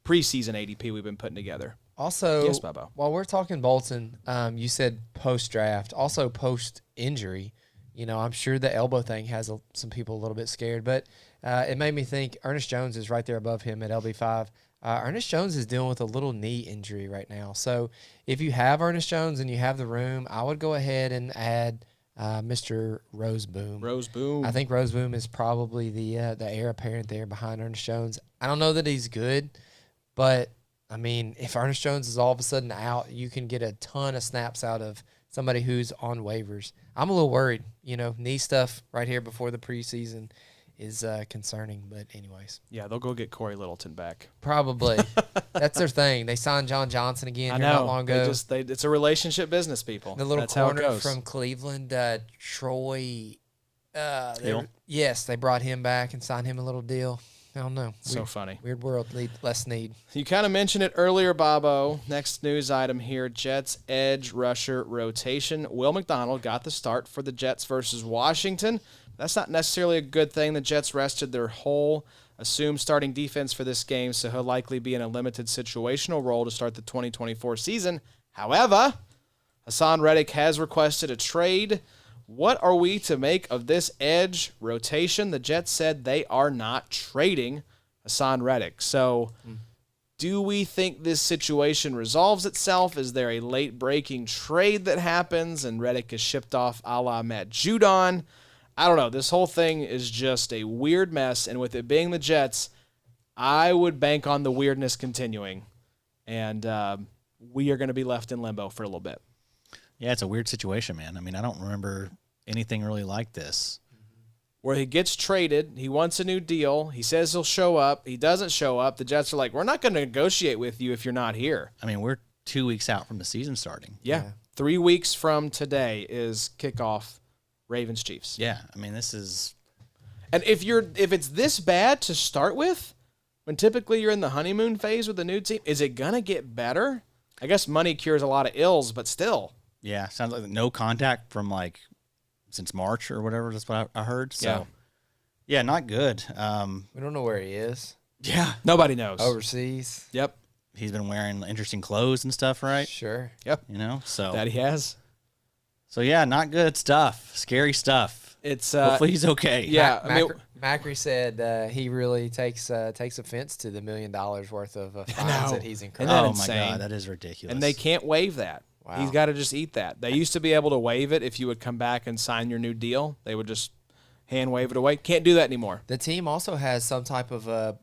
Speaker 1: preseason ADP we've been putting together.
Speaker 3: Also,
Speaker 1: yes, Bobo.
Speaker 3: While we're talking Bolton, you said post-draft, also post-injury. You know, I'm sure the elbow thing has some people a little bit scared, but it made me think Ernest Jones is right there above him at LB5. Ernest Jones is dealing with a little knee injury right now. So if you have Ernest Jones and you have the room, I would go ahead and add Mr. Roseboom.
Speaker 1: Roseboom.
Speaker 3: I think Roseboom is probably the heir apparent there behind Ernest Jones. I don't know that he's good, but, I mean, if Ernest Jones is all of a sudden out, you can get a ton of snaps out of somebody who's on waivers. I'm a little worried. You know, knee stuff right here before the preseason is concerning. But anyways.
Speaker 1: Yeah, they'll go get Corey Littleton back.
Speaker 3: Probably. That's their thing. They signed John Johnson again not long ago.
Speaker 1: It's a relationship business, people.
Speaker 3: The little
Speaker 1: That's
Speaker 3: corner from Cleveland, Troy. Yes, they brought him back and signed him a little deal. I don't know.
Speaker 1: So funny.
Speaker 3: Weird world, less need.
Speaker 1: You kind of mentioned it earlier, Bobo. Next news item here, Jets edge rusher rotation. Will McDonald got the start for the Jets versus Washington. That's not necessarily a good thing. The Jets rested their whole assumed starting defense for this game, so he'll likely be in a limited situational role to start the 2024 season. However, Hassan Reddick has requested a trade. What are we to make of this edge rotation? The Jets said they are not trading Hassan Reddick. So do we think this situation resolves itself? Is there a late-breaking trade that happens and Reddick is shipped off a la Matt Judon? I don't know. This whole thing is just a weird mess, and with it being the Jets, I would bank on the weirdness continuing, and we are going to be left in limbo for a little bit.
Speaker 2: Yeah, it's a weird situation, man. I mean, I don't remember anything really like this.
Speaker 1: Where he gets traded, he wants a new deal, he says he'll show up, he doesn't show up, the Jets are like, we're not going to negotiate with you if you're not here.
Speaker 2: I mean, we're 2 weeks out from the season starting.
Speaker 1: Yeah. 3 weeks from today is kickoff Ravens-Chiefs.
Speaker 2: Yeah, I mean, this is...
Speaker 1: And if it's this bad to start with, when typically you're in the honeymoon phase with a new team, is it going to get better? I guess money cures a lot of ills, but still.
Speaker 2: Yeah, sounds like no contact from since March or whatever. That's what I heard. So, yeah, not good.
Speaker 3: We don't know where he is.
Speaker 2: Yeah,
Speaker 1: nobody knows.
Speaker 3: Overseas.
Speaker 1: Yep.
Speaker 2: He's been wearing interesting clothes and stuff, right?
Speaker 3: Sure.
Speaker 1: Yep.
Speaker 2: You know, so
Speaker 1: that he has.
Speaker 2: So yeah, not good stuff. Scary stuff.
Speaker 1: It's
Speaker 2: hopefully he's okay.
Speaker 1: Yeah,
Speaker 3: Macri said he really takes offense to the $1 million worth of fines that he's incurred.
Speaker 1: Isn't that
Speaker 2: insane?
Speaker 1: My
Speaker 2: God, that is ridiculous.
Speaker 1: And they can't waive that.
Speaker 3: Wow.
Speaker 1: He's got to just eat that. They used to be able to waive it if you would come back and sign your new deal. They would just hand wave it away. Can't do that anymore.
Speaker 3: The team also has some type of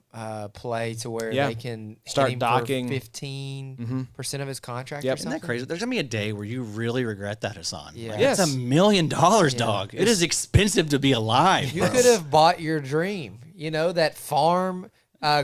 Speaker 3: play to where they can
Speaker 1: start
Speaker 3: hit him
Speaker 1: docking
Speaker 3: for 15% of his contract.
Speaker 1: Yep.
Speaker 3: Or something.
Speaker 2: Isn't that crazy? There's gonna be a day where you really regret that, Hassan.
Speaker 3: Yeah.
Speaker 2: Like, it's $1 million, dog. It is expensive to be alive.
Speaker 3: You
Speaker 2: bro.
Speaker 3: could have bought your dream. You know, that farm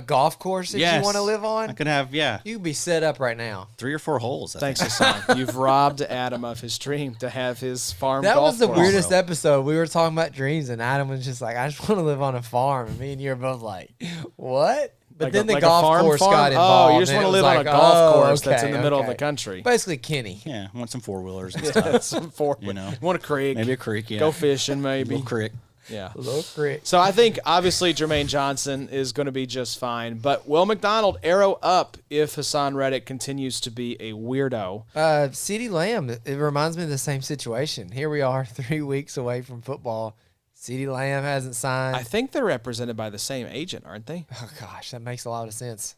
Speaker 3: golf course that you want to live on.
Speaker 2: I could have,
Speaker 3: You could be set up right now.
Speaker 2: 3 or 4 holes.
Speaker 1: Thanks, Hassan. You've robbed Adam of his dream to have his farm golf
Speaker 3: That was the
Speaker 1: course.
Speaker 3: weirdest episode. We were talking about dreams, and Adam was just like, I just want to live on a farm. And me and you were both like, what? But then the golf course got involved.
Speaker 1: Oh, you just want to live on a golf course that's in the middle of the country.
Speaker 3: Basically, Kenny.
Speaker 2: Yeah, I want some 4-wheelers and stuff.
Speaker 1: Some four.
Speaker 2: You know.
Speaker 1: Want a creek.
Speaker 2: Maybe a creek, yeah.
Speaker 1: Go fishing, maybe.
Speaker 2: Little creek.
Speaker 1: Yeah.
Speaker 3: Little crick.
Speaker 1: So I think obviously Jermaine Johnson is going to be just fine, but Will McDonald arrow up if Hassan Reddick continues to be a weirdo.
Speaker 3: CeeDee Lamb, it reminds me of the same situation. Here we are 3 weeks away from football. CeeDee Lamb hasn't signed.
Speaker 1: I think they're represented by the same agent, aren't they?
Speaker 3: Oh, gosh, that makes a lot of sense.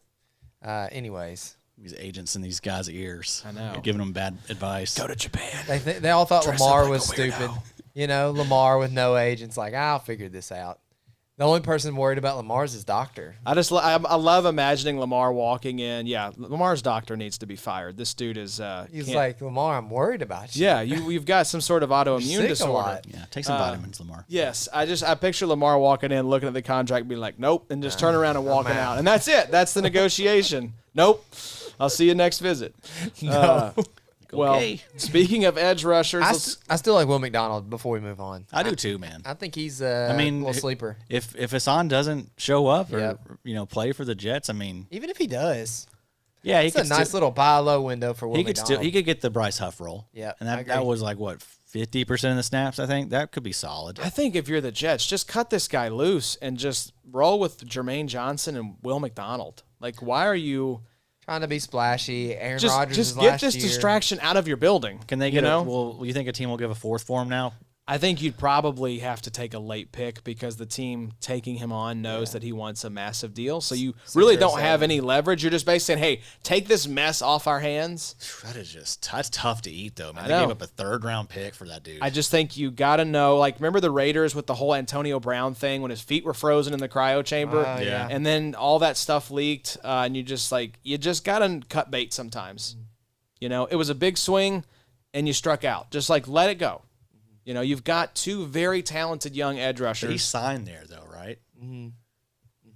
Speaker 3: Anyways.
Speaker 2: These agents in these guys' ears.
Speaker 1: I know.
Speaker 2: You're giving them bad advice.
Speaker 1: Go to Japan.
Speaker 3: They all thought
Speaker 1: Dress
Speaker 3: Lamar
Speaker 1: up like
Speaker 3: was
Speaker 1: a weirdo.
Speaker 3: stupid. You know, Lamar with no agents, like, I'll figure this out. The only person worried about Lamar is his doctor.
Speaker 1: I love imagining Lamar walking in. Yeah, Lamar's doctor needs to be fired. This dude is.
Speaker 3: He's
Speaker 1: can't-
Speaker 3: like, Lamar, I'm worried about you.
Speaker 1: Yeah, you've got some sort of autoimmune
Speaker 3: sick a
Speaker 1: disorder.
Speaker 3: lot.
Speaker 2: Yeah, take some vitamins, Lamar.
Speaker 1: Yes, I picture Lamar walking in, looking at the contract, being like, "Nope," and just turn around and walking
Speaker 3: out.
Speaker 1: out, and that's it. That's the negotiation. Nope. I'll see you next visit.
Speaker 3: No.
Speaker 1: Well,
Speaker 2: Okay.
Speaker 1: speaking of edge rushers,
Speaker 3: I still like Will McDonald before we move on.
Speaker 2: I do too, man.
Speaker 3: I think he's
Speaker 2: I mean,
Speaker 3: a little sleeper.
Speaker 2: If Hassan doesn't show up or
Speaker 3: Yep.
Speaker 2: play for the Jets, I mean,
Speaker 3: Even if he does,
Speaker 2: yeah, he
Speaker 3: it's a
Speaker 2: could
Speaker 3: nice little buy low window for Will
Speaker 2: he could
Speaker 3: McDonald.
Speaker 2: he could get the Bryce Huff role.
Speaker 3: Yeah,
Speaker 2: and
Speaker 3: I
Speaker 2: that
Speaker 3: agree.
Speaker 2: was like what 50% of the snaps. I think that could be solid.
Speaker 1: I think if you're the Jets, just cut this guy loose and just roll with Jermaine Johnson and Will McDonald. Like, why are you
Speaker 3: Trying to be splashy. Aaron
Speaker 1: just
Speaker 3: Rodgers
Speaker 1: just
Speaker 3: is
Speaker 1: get
Speaker 3: last
Speaker 1: this
Speaker 3: year.
Speaker 1: distraction out of your building?
Speaker 2: Can they
Speaker 1: you
Speaker 2: get
Speaker 1: know?
Speaker 2: Well, you think a team will give a fourth for him now?
Speaker 1: I think you'd probably have to take a late pick because the team taking him on knows that he wants a massive deal. So you really
Speaker 3: or
Speaker 1: don't have
Speaker 3: seven.
Speaker 1: any leverage. You're just basically saying, hey, take this mess off our hands.
Speaker 2: That's tough to eat though, man.
Speaker 1: I
Speaker 2: They
Speaker 1: know.
Speaker 2: gave up a third-round pick for that dude.
Speaker 1: I just think you got to know, like, remember the Raiders with the whole Antonio Brown thing when his feet were frozen in the cryo chamber?
Speaker 3: Yeah.
Speaker 1: And then all that stuff leaked, and you just got to cut bait sometimes. You know, it was a big swing, and you struck out. Just, like, let it go. You know, you've got two very talented young edge
Speaker 2: But he
Speaker 1: rushers.
Speaker 2: signed there though, right?
Speaker 3: Mm-hmm.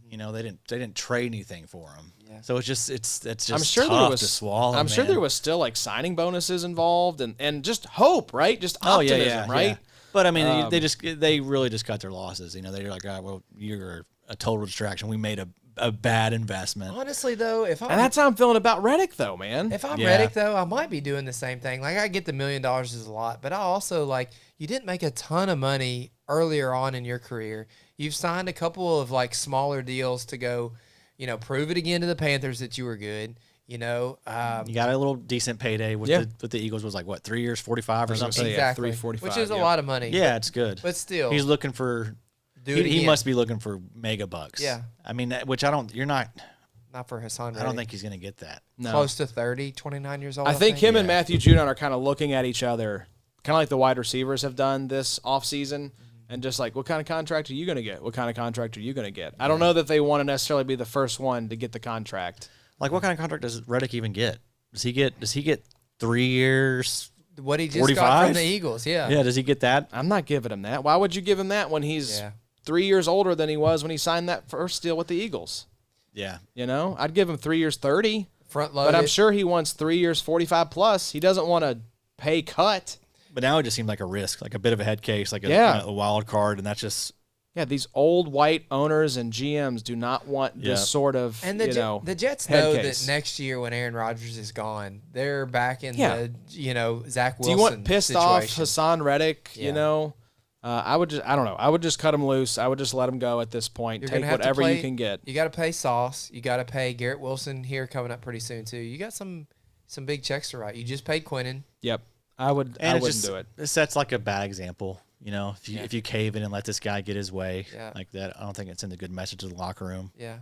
Speaker 2: You know, they didn't trade anything for him.
Speaker 3: Yeah.
Speaker 2: So it's just
Speaker 1: I'm sure
Speaker 2: tough
Speaker 1: there was
Speaker 2: to swallow.
Speaker 1: I'm sure
Speaker 2: man.
Speaker 1: there was still like signing bonuses involved and just hope, right? Just
Speaker 2: Oh
Speaker 1: optimism,
Speaker 2: yeah,
Speaker 1: right?
Speaker 2: yeah. But I mean, they really just cut their losses. You know, they're like, well, you're a total distraction. We made a bad investment.
Speaker 3: Honestly, though, if
Speaker 1: And
Speaker 3: I'm
Speaker 1: that's how I'm feeling about Reddick, though, man.
Speaker 3: if I'm
Speaker 2: Yeah.
Speaker 3: Reddick, though, I might be doing the same thing. Like, I get the $1 million is a lot, but I also like you didn't make a ton of money earlier on in your career. You've signed a couple of like smaller deals to go, you know, prove it again to the Panthers that you were good. You know,
Speaker 2: You got a little decent payday with the Eagles. Was like what 3 years, 45 or something.
Speaker 1: say, yeah,
Speaker 3: exactly,
Speaker 1: 345,
Speaker 3: which is a
Speaker 1: yeah.
Speaker 3: lot of money.
Speaker 2: Yeah, it's good.
Speaker 3: but still,
Speaker 2: He's looking for.
Speaker 3: do it
Speaker 2: He
Speaker 3: again.
Speaker 2: must be looking for mega bucks.
Speaker 3: Yeah.
Speaker 2: I mean, which I don't. You're not.
Speaker 3: Not for Hassan.
Speaker 2: I don't
Speaker 3: Reddick.
Speaker 2: think he's going to get that.
Speaker 1: No.
Speaker 3: Close to 30, 29 years old.
Speaker 1: I think him and
Speaker 2: Yeah.
Speaker 1: Matthew Judon are kind of looking at each other, kind of like the wide receivers have done this offseason, and just like, what kind of contract are you going to get? What kind of contract are you going to get? I don't know that they want to necessarily be the first one to get the contract.
Speaker 2: Like, what kind of contract does Reddick even get? Does he get 3 years?
Speaker 3: what he just
Speaker 2: 45?
Speaker 3: got from the Eagles. Yeah.
Speaker 2: Yeah, does he get that?
Speaker 1: I'm not giving him that. Why would you give him that when he's
Speaker 3: Yeah.
Speaker 1: 3 years older than he was when he signed that first deal with the Eagles?
Speaker 2: Yeah.
Speaker 1: You know, I'd give him 3 years, 30.
Speaker 3: Front loaded.
Speaker 1: But I'm sure he wants 3 years, 45 plus. He doesn't want a pay cut.
Speaker 2: But now it just seemed like a risk, like a bit of a head case, like
Speaker 1: Yeah.
Speaker 2: a wild card, and that's just
Speaker 1: Yeah, these old white owners and GMs do not want
Speaker 2: Yeah.
Speaker 1: this sort of,
Speaker 3: And the
Speaker 1: the
Speaker 3: Jets
Speaker 1: head
Speaker 3: know
Speaker 1: case.
Speaker 3: that next year when Aaron Rodgers is gone, they're back in
Speaker 1: Yeah.
Speaker 3: the Zach
Speaker 1: Do
Speaker 3: Wilson
Speaker 1: you want pissed off
Speaker 3: situation.
Speaker 1: Hassan Reddick?
Speaker 3: Yeah.
Speaker 1: You know, I don't know. I would just cut him loose. I would just let him go at this point.
Speaker 3: You're
Speaker 1: Take
Speaker 3: gonna have to
Speaker 1: whatever
Speaker 3: play-
Speaker 1: you can get.
Speaker 3: You got to pay Sauce. You got to pay Garrett Wilson here coming up pretty soon too. You got some big checks to write. You just paid Quinnen.
Speaker 1: Yep, I would. I wouldn't do it.
Speaker 2: It sets like a bad example. You know, if you cave in and let this guy get his way
Speaker 3: Yeah.
Speaker 2: like that, I don't think it sends a good message to the locker room.
Speaker 3: Yeah.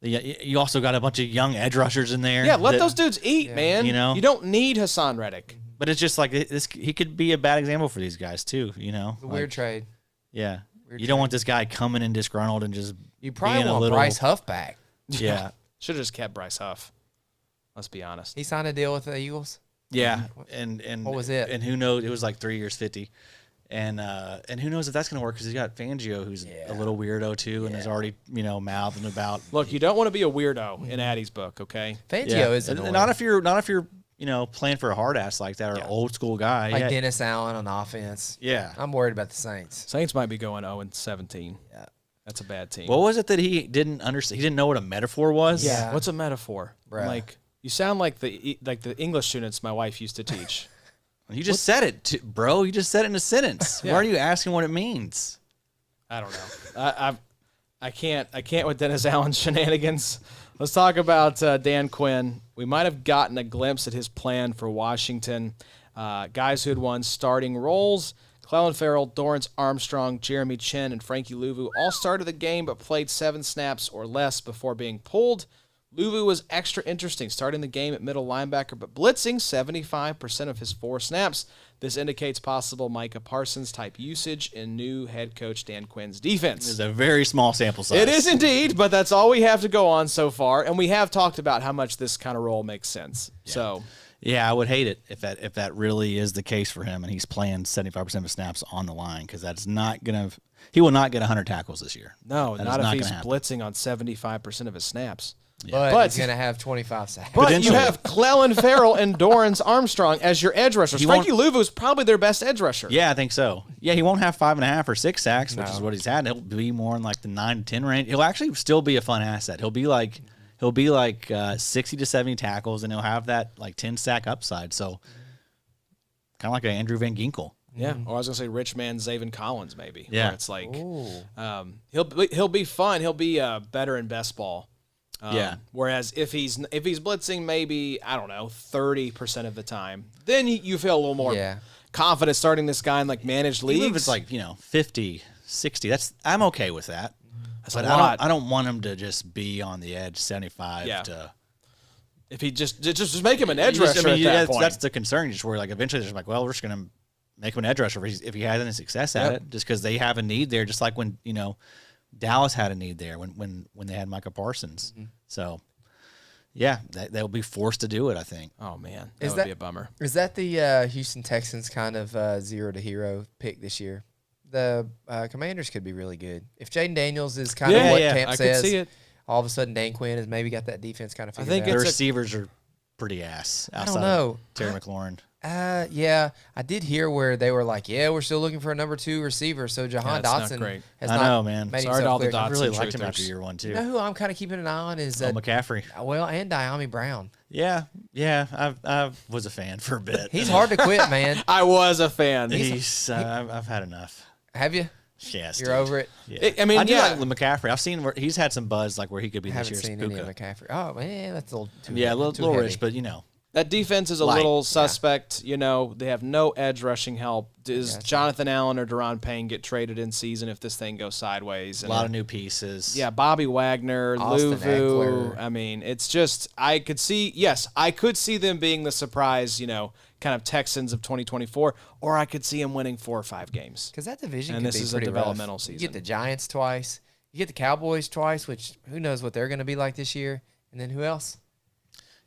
Speaker 2: You also got a bunch of young edge rushers in there.
Speaker 1: Yeah, let
Speaker 2: that-
Speaker 1: those dudes eat,
Speaker 3: Yeah.
Speaker 1: man.
Speaker 2: You know?
Speaker 1: you don't need Hassan Reddick.
Speaker 2: But it's just like this. He could be a bad example for these guys too. You know,
Speaker 3: The weird
Speaker 2: Like,
Speaker 3: trade.
Speaker 2: Yeah,
Speaker 3: Weird
Speaker 2: you don't want this guy coming in disgruntled and just
Speaker 3: You probably
Speaker 2: being a
Speaker 3: want
Speaker 2: little
Speaker 3: Bryce Huff back.
Speaker 2: Yeah,
Speaker 1: Should have just kept Bryce Huff. Let's be honest.
Speaker 3: He signed a deal with the Eagles.
Speaker 2: yeah, and
Speaker 3: What was it?
Speaker 2: And who knows? It was like 3 years, 50. And who knows if that's going to work because he's got Fangio, who's
Speaker 3: Yeah.
Speaker 2: a little weirdo too, and is already mouthing about.
Speaker 1: Look, you don't want to be a weirdo in Addie's book, okay?
Speaker 3: Fangio is
Speaker 2: And
Speaker 3: annoying.
Speaker 2: not if you're playing for a hard ass like that or an old school guy.
Speaker 3: like
Speaker 2: yeah,
Speaker 3: Dennis Allen on offense.
Speaker 2: yeah.
Speaker 3: I'm worried about the Saints.
Speaker 1: Saints might be going 0-17.
Speaker 3: Yeah.
Speaker 1: That's a bad team.
Speaker 2: What was it that he didn't understand? He didn't know what a metaphor was.
Speaker 3: Yeah.
Speaker 1: What's a metaphor?
Speaker 3: Bruh.
Speaker 1: Like, you sound like the English students my wife used to teach.
Speaker 2: You just said it, bro. You just said it in a sentence.
Speaker 1: Yeah.
Speaker 2: Why are you asking what it means?
Speaker 1: I don't know. I can't with Dennis Allen's shenanigans. Let's talk about Dan Quinn. We might have gotten a glimpse at his plan for Washington. Guys who had won starting roles. Clelin Ferrell, Dorrance Armstrong, Jeremy Chin, and Frankie Luvu all started the game but played 7 snaps or less before being pulled. Luvu was extra interesting, starting the game at middle linebacker but blitzing 75% of his 4 snaps. This indicates possible Micah Parsons-type usage in new head coach Dan Quinn's defense.
Speaker 2: It's a very small sample size.
Speaker 1: It is indeed, but that's all we have to go on so far. And we have talked about how much this kind of role makes sense.
Speaker 2: Yeah.
Speaker 1: So,
Speaker 2: yeah, I would hate it if that really is the case for him and he's playing 75% of his snaps on the line because that's not going to – he will not get 100 tackles this year.
Speaker 1: No, not if he's
Speaker 2: happen.
Speaker 1: blitzing on 75% of his snaps.
Speaker 3: Yeah. But he's going to have 25 sacks.
Speaker 1: But you have Clelin Ferrell and Dorrance Armstrong as your edge rushers. Frankie Luvu is probably their best edge rusher.
Speaker 2: Yeah, I think so. Yeah, he won't have 5.5 or 6 sacks, which is what he's had. He'll be more in like the 9 to 10 range. He'll actually still be a fun asset. He'll be like 60 to 70 tackles, and he'll have that like 10 sack upside. So kind of like an Andrew Van Ginkel.
Speaker 1: Yeah, or I was gonna say rich man Zaven Collins maybe.
Speaker 2: Yeah,
Speaker 1: where it's like he'll be fun. He'll be better in best ball. Whereas if he's blitzing maybe, I don't know, 30% of the time, then you feel a little more confident starting this guy in like managed leagues.
Speaker 2: Even if it's like 50, 60, I'm okay with that.
Speaker 1: That's
Speaker 2: but
Speaker 1: a lot.
Speaker 2: I don't want him to just be on the edge 75 to.
Speaker 1: If he just make him an edge rusher at that point.
Speaker 2: That's the concern. Just where like eventually they're like, well, we're just gonna make him an edge rusher if he has any success at it, just because they have a need there, just like when Dallas had a need there when they had Micah Parsons. Mm-hmm. So, yeah, they'll be forced to do it, I think.
Speaker 1: Oh, man. That would be a bummer.
Speaker 3: Is that the Houston Texans kind of zero to hero pick this year? The Commanders could be really good. If Jaden Daniels is kind of what Camp says,
Speaker 1: could see it.
Speaker 3: All of a sudden Dan Quinn has maybe got that defense kind of figured out.
Speaker 2: The receivers are pretty ass outside of Terry McLaurin.
Speaker 3: Yeah, I did hear where they were like, we're still looking for a number 2 receiver. So Jahan Dotson has
Speaker 2: I know, man.
Speaker 3: made
Speaker 1: Sorry to all the
Speaker 3: clear.
Speaker 1: Dotson
Speaker 2: I really liked him
Speaker 1: truthers.
Speaker 2: after year 1 too.
Speaker 3: You know who I'm kind of keeping an eye on is
Speaker 2: McCaffrey.
Speaker 3: And Diami Brown.
Speaker 2: Yeah, I was a fan for a bit.
Speaker 3: He's hard to quit, man.
Speaker 1: I was a fan.
Speaker 2: I've had enough.
Speaker 3: Have you?
Speaker 2: Yes,
Speaker 3: You're over it.
Speaker 2: Yeah.
Speaker 1: I mean,
Speaker 2: I do like McCaffrey. I've seen where he's had some buzz, like where he could be
Speaker 3: I
Speaker 2: this
Speaker 3: haven't
Speaker 2: year's
Speaker 3: seen any of
Speaker 2: Puka.
Speaker 3: McCaffrey. Oh man, that's a little too
Speaker 2: Yeah, a
Speaker 3: too
Speaker 2: little
Speaker 3: heavy.
Speaker 2: rich, but
Speaker 1: that defense is a little suspect. They have no edge rushing help. Does Jonathan Allen or Deron Payne get traded in season if this thing goes sideways?
Speaker 2: A lot of new pieces.
Speaker 1: Yeah, Bobby Wagner,
Speaker 3: Austin
Speaker 1: Luvu.
Speaker 3: Eckler.
Speaker 1: I mean, it's just I could see them being the surprise, kind of Texans of 2024, or I could see them winning 4 or 5 games.
Speaker 3: Because that division
Speaker 1: And
Speaker 3: could
Speaker 1: this
Speaker 3: be
Speaker 1: is a
Speaker 3: pretty
Speaker 1: developmental
Speaker 3: rough.
Speaker 1: season.
Speaker 3: You get the Giants twice. You get the Cowboys twice, which who knows what they're going to be like this year. And then who else?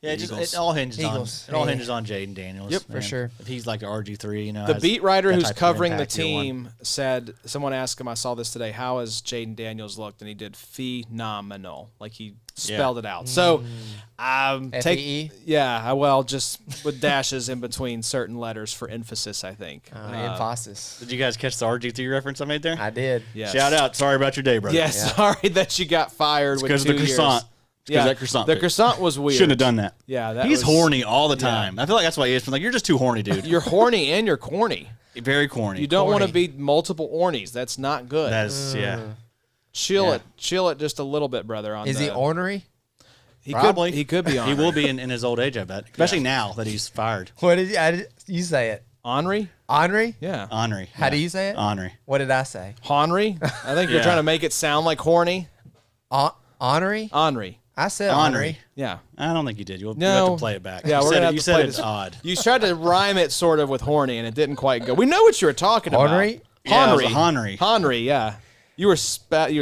Speaker 2: Yeah, it all hinges
Speaker 3: Eagles.
Speaker 2: on Jaden Daniels.
Speaker 1: Yep,
Speaker 3: for sure.
Speaker 2: If he's like the RG3,
Speaker 1: The beat writer
Speaker 2: that
Speaker 1: who's
Speaker 2: type of
Speaker 1: covering the
Speaker 2: impact year one.
Speaker 1: team said, someone asked him, I saw this today, how has Jaden Daniels looked? And he did phenomenal. Like he spelled it out. So,
Speaker 3: F-E-E?
Speaker 1: just with dashes in between certain letters for emphasis, I think.
Speaker 3: Emphasis.
Speaker 2: Did you guys catch the RG3 reference I made there?
Speaker 3: I did.
Speaker 1: Yes.
Speaker 2: Shout out. Sorry about your day, brother.
Speaker 1: Yeah, sorry that you got fired with 2
Speaker 2: because of the
Speaker 1: years.
Speaker 2: croissant.
Speaker 1: Yeah,
Speaker 2: that croissant
Speaker 1: the
Speaker 2: pick.
Speaker 1: croissant was weird.
Speaker 2: Shouldn't have done that.
Speaker 1: Yeah,
Speaker 2: he's horny all the time. I feel like that's why he is. Like, you're just too horny, dude.
Speaker 1: You're horny and you're corny.
Speaker 2: Very corny.
Speaker 1: You don't want to
Speaker 3: Corny.
Speaker 1: be multiple orneys. That's not good.
Speaker 2: That is,
Speaker 1: Chill it just a little bit, brother.
Speaker 3: Is he ornery?
Speaker 1: He
Speaker 2: Probably.
Speaker 1: he could be
Speaker 2: He
Speaker 1: ornery.
Speaker 2: will be in his old age, I bet. Especially now that he's fired.
Speaker 3: What did you say it?
Speaker 1: Ornery?
Speaker 3: Henry?
Speaker 1: Yeah.
Speaker 2: Ornery.
Speaker 3: How do you say it?
Speaker 2: Ornery.
Speaker 3: What did I say?
Speaker 1: Honry? I think you're
Speaker 2: Yeah.
Speaker 1: trying to make it sound like horny.
Speaker 3: Honorary?
Speaker 1: Ornery.
Speaker 3: I said
Speaker 2: Ornery.
Speaker 3: honorary.
Speaker 1: Yeah.
Speaker 2: I don't think you did. You'll
Speaker 1: No.
Speaker 2: have to play it back.
Speaker 1: Yeah,
Speaker 2: you
Speaker 1: we're
Speaker 2: said
Speaker 1: gonna
Speaker 2: it,
Speaker 1: have
Speaker 2: you
Speaker 1: to
Speaker 2: said
Speaker 1: play
Speaker 2: it's
Speaker 1: this.
Speaker 2: odd.
Speaker 1: You tried to rhyme it sort of with horny, and it didn't quite go. We know what you were talking about.
Speaker 3: Ornery?
Speaker 2: Yeah, it was
Speaker 1: Honry.
Speaker 2: a Honry.
Speaker 1: Honry, yeah. You were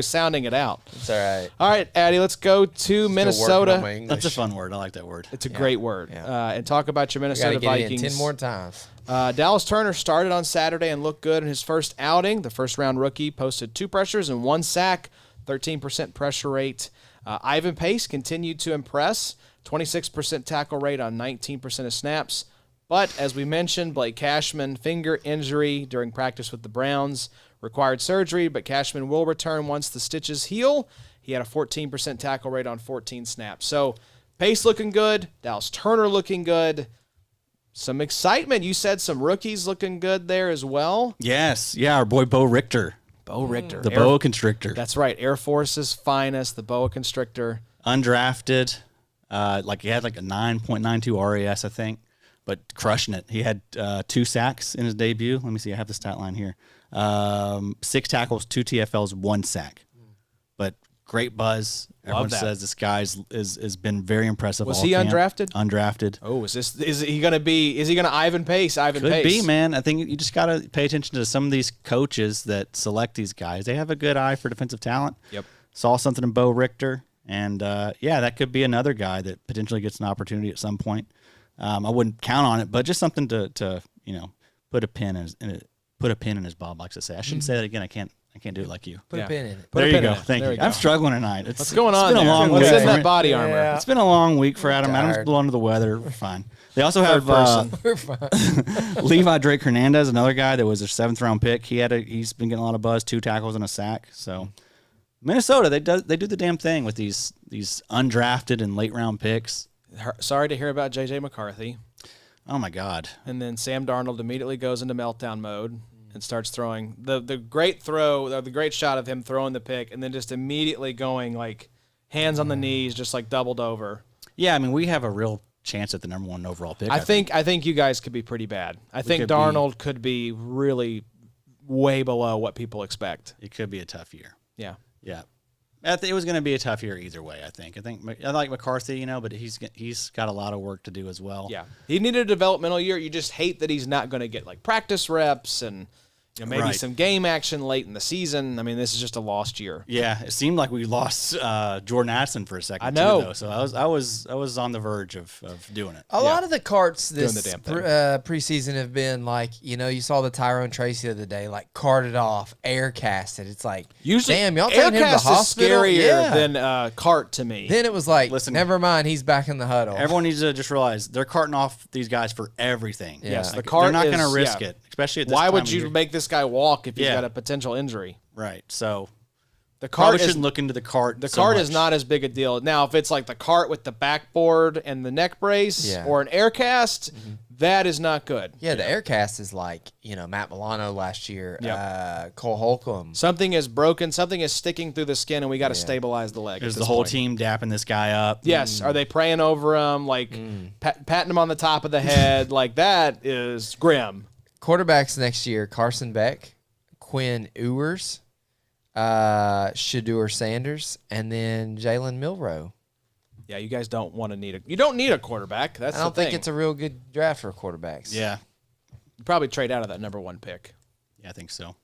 Speaker 1: sounding it out.
Speaker 3: It's all right.
Speaker 1: All right, Addie, let's go to
Speaker 3: Still working on my
Speaker 1: Minnesota.
Speaker 3: English.
Speaker 2: That's a fun word. I like that word.
Speaker 1: It's a great word.
Speaker 3: Yeah.
Speaker 1: And talk about your
Speaker 3: We got to
Speaker 1: Minnesota
Speaker 3: get it
Speaker 1: Vikings.
Speaker 3: in 10 more times.
Speaker 1: Dallas Turner started on Saturday and looked good in his first outing. The first-round rookie posted 2 pressures and 1 sack, 13% pressure rate. Ivan Pace continued to impress, 26% tackle rate on 19% of snaps. But, as we mentioned, Blake Cashman, finger injury during practice with the Browns, required surgery, but Cashman will return once the stitches heal. He had a 14% tackle rate on 14 snaps. So, Pace looking good, Dallas Turner looking good. Some excitement. You said some rookies looking good there as well.
Speaker 2: Yes. Yeah, our boy Bo Richter.
Speaker 1: Bo Richter.
Speaker 2: The boa constrictor.
Speaker 1: That's right. Air Force's finest, the boa constrictor.
Speaker 2: Undrafted. He had like a 9.92 RAS, I think, but crushing it. He had 2 sacks in his debut. Let me see. I have the stat line here. 6 tackles, 2 TFLs, 1 sack. But great buzz. Everyone says this guy has been very impressive.
Speaker 1: Was he undrafted?
Speaker 2: Undrafted.
Speaker 1: Oh, is he gonna Ivan Pace?
Speaker 2: Could be, man. I think you just gotta pay attention to some of these coaches that select these guys. They have a good eye for defensive talent.
Speaker 1: Yep.
Speaker 2: Saw something in Bo Richter, and that could be another guy that potentially gets an opportunity at some point. I wouldn't count on it, but just something to put a pin in his bob, likes to say. I shouldn't say that again. I can't do it like you.
Speaker 3: Put a pin in it.
Speaker 2: There you go. Thank you. I'm struggling tonight.
Speaker 1: What's going on?
Speaker 2: It's been a long
Speaker 1: What's
Speaker 2: week.
Speaker 1: in that body armor?
Speaker 3: Yeah.
Speaker 2: It's been a long week for Adam.
Speaker 3: Tired.
Speaker 2: Adam's a little under the weather. We're fine. They also have
Speaker 3: We're fine.
Speaker 2: Levi Drake Hernandez, another guy that was a 7th round pick. He's been getting a lot of buzz, 2 tackles and a sack. So Minnesota, they do the damn thing with these undrafted and late round picks.
Speaker 1: Sorry to hear about JJ McCarthy.
Speaker 2: Oh my God.
Speaker 1: And then Sam Darnold immediately goes into meltdown mode and starts throwing the great throw, the great shot of him throwing the pick, and then just immediately going like hands on the knees, just like doubled over.
Speaker 2: Yeah, I mean, we have a real chance at the number 1 overall pick.
Speaker 1: I think you guys could be pretty bad. I think Darnold could be really way below what people expect.
Speaker 2: It could be a tough year.
Speaker 1: Yeah.
Speaker 2: Yeah. It was going to be a tough year either way, I think. I like McCarthy, but he's got a lot of work to do as well.
Speaker 1: Yeah. He needed a developmental year. You just hate that he's not going to get like practice reps and maybe some game action late in the season. I mean, this is just a lost year.
Speaker 2: Yeah, it seemed like we lost Jordan Addison for a second.
Speaker 1: I know.
Speaker 2: Too, though. So I was on the verge of doing it.
Speaker 3: A lot of the carts
Speaker 1: Doing
Speaker 3: this
Speaker 1: the damn thing.
Speaker 3: preseason have been like, you saw the Tyrone Tracy the other day, like carted off, air casted. It's like,
Speaker 1: Usually,
Speaker 3: damn, y'all taking him to the
Speaker 1: Aircast
Speaker 3: hospital?
Speaker 1: is scarier
Speaker 3: Yeah.
Speaker 1: than cart to me.
Speaker 3: Then it was like,
Speaker 2: Listen,
Speaker 3: never mind, he's back in the huddle.
Speaker 2: Everyone needs to just realize they're carting off these guys for everything.
Speaker 3: Yeah.
Speaker 1: Yes, the
Speaker 2: Like,
Speaker 1: cart
Speaker 2: they're not
Speaker 1: is-
Speaker 2: going to risk
Speaker 1: yeah.
Speaker 2: it, especially at this
Speaker 1: Why
Speaker 2: time
Speaker 1: would
Speaker 2: of
Speaker 1: you
Speaker 2: year.
Speaker 1: make this guy walk if he's
Speaker 2: Yeah.
Speaker 1: got a potential injury?
Speaker 2: Right. So
Speaker 1: The
Speaker 2: probably
Speaker 1: cart is
Speaker 2: shouldn't look into the cart.
Speaker 1: The
Speaker 2: so
Speaker 1: cart is
Speaker 2: much.
Speaker 1: not as big a deal. Now, if it's like the cart with the backboard and the neck brace
Speaker 3: Yeah.
Speaker 1: or an air cast, that is not good.
Speaker 3: Yeah, the air cast is like, Matt Milano last year, Cole Holcomb.
Speaker 1: Something is broken, something is sticking through the skin, and we got to
Speaker 3: Yeah.
Speaker 1: stabilize the leg.
Speaker 2: Is
Speaker 1: at
Speaker 2: the
Speaker 1: this
Speaker 2: whole
Speaker 1: point.
Speaker 2: team dapping this guy up?
Speaker 1: Yes. Are they praying over him, like patting him on the top of the head? Like that is grim.
Speaker 3: Quarterbacks next year, Carson Beck, Quinn Ewers, Shadur Sanders, and then Jalen Milroe.
Speaker 1: Yeah, you guys don't want to you don't need a quarterback. That's
Speaker 3: I don't
Speaker 1: the thing.
Speaker 3: think it's a real good draft for quarterbacks.
Speaker 2: Yeah.
Speaker 1: You probably trade out of that number 1 pick.
Speaker 2: Yeah, I think so.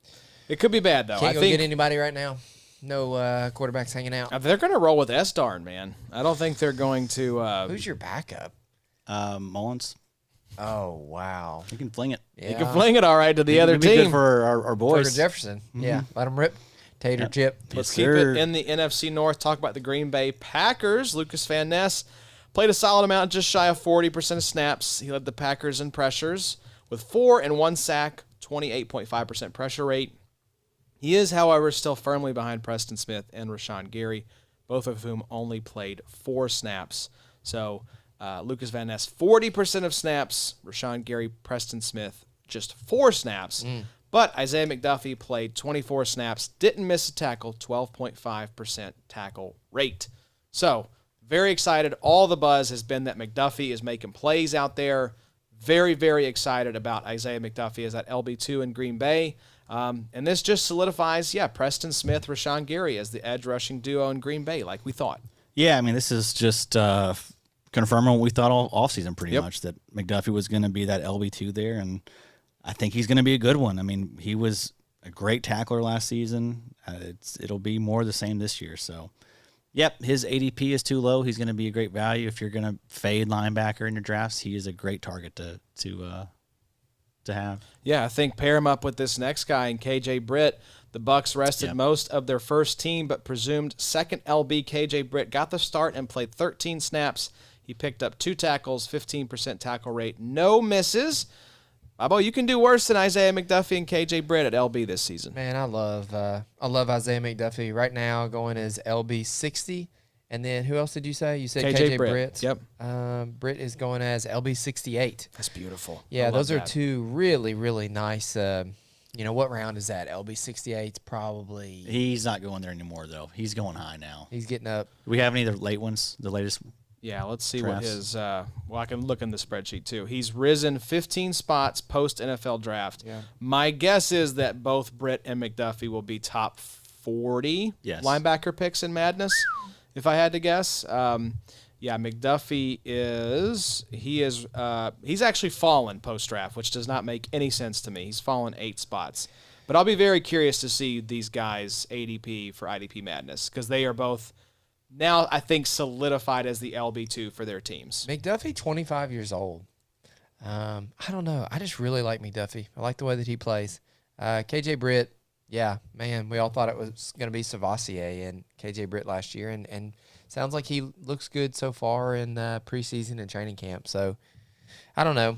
Speaker 1: It could be bad though.
Speaker 3: Can't
Speaker 1: I
Speaker 3: go
Speaker 1: think
Speaker 3: get anybody right now. No quarterbacks hanging out.
Speaker 1: they're going to roll with S-Darn, man. I don't think they're going to.
Speaker 3: Who's your backup?
Speaker 2: Mullins,
Speaker 3: Oh, wow.
Speaker 2: he can fling it.
Speaker 3: Yeah.
Speaker 1: You can fling it all right to the other
Speaker 2: It'd be good
Speaker 1: team.
Speaker 2: for our
Speaker 3: Tucker
Speaker 2: boys.
Speaker 3: Jefferson. Yeah, let him rip. Tater chip.
Speaker 1: Let's
Speaker 2: Yes,
Speaker 1: keep
Speaker 2: sir.
Speaker 1: it in the NFC North. Talk about the Green Bay Packers. Lucas Van Ness played a solid amount, just shy of 40% of snaps. He led the Packers in pressures with 4 and 1 sack, 28.5% pressure rate. He is, however, still firmly behind Preston Smith and Rashawn Gary, both of whom only played 4 snaps. So Lucas Van Ness, 40% of snaps. Rashawn Gary, Preston Smith, just 4 snaps. But Isaiah McDuffie played 24 snaps, didn't miss a tackle, 12.5% tackle rate. So very excited. All the buzz has been that McDuffie is making plays out there. Very, very excited about Isaiah McDuffie as that LB2 in Green Bay. And this just solidifies, Preston Smith, Rashawn Gary as the edge rushing duo in Green Bay, like we thought.
Speaker 2: Yeah, I mean, this is just confirming what we thought all offseason pretty
Speaker 1: Yep.
Speaker 2: much, that McDuffie was going to be that LB2 there, and I think he's going to be a good one. I mean, he was a great tackler last season. It'll be more the same this year. So, yep, his ADP is too low. He's going to be a great value. If you're going to fade linebacker in your drafts, he is a great target to have.
Speaker 1: Yeah, I think pair him up with this next guy in KJ Britt. The Bucs rested
Speaker 2: Yep.
Speaker 1: most of their first team, but presumed second LB KJ Britt got the start and played 13 snaps. He picked up 2 tackles, 15% tackle rate, no misses. Bobo, you can do worse than Isaiah McDuffie and KJ Britt at LB this season.
Speaker 3: Man, I love Isaiah McDuffie right now going as LB 60, and then who else did you say? You said KJ Britt.
Speaker 1: Yep,
Speaker 3: Britt is going as LB 68.
Speaker 1: that's beautiful. I
Speaker 3: Yeah,
Speaker 1: love
Speaker 3: those are
Speaker 1: that.
Speaker 3: 2 really, really nice what round is that? LB 68's probably.
Speaker 2: He's not going there anymore, though. He's going high now.
Speaker 3: He's getting up.
Speaker 2: Do we have any of the late ones, the latest?
Speaker 1: Yeah, let's see
Speaker 2: Drafts.
Speaker 1: what his. Well, I can look in the spreadsheet too. He's risen 15 spots post NFL draft.
Speaker 3: Yeah.
Speaker 1: My guess is that both Britt and McDuffie will be top 40 linebacker picks in Madness, if I had to guess. Yeah, McDuffie he's actually fallen post draft, which does not make any sense to me. He's fallen 8 spots. But I'll be very curious to see these guys ADP for IDP Madness because they are both now, I think, solidified as the LB2 for their teams.
Speaker 3: McDuffie, 25 years old. I don't know. I just really like McDuffie. I like the way that he plays. KJ Britt, yeah, man, we all thought it was going to be Savassier and KJ Britt last year, and sounds like he looks good so far in preseason and training camp. So, I don't know.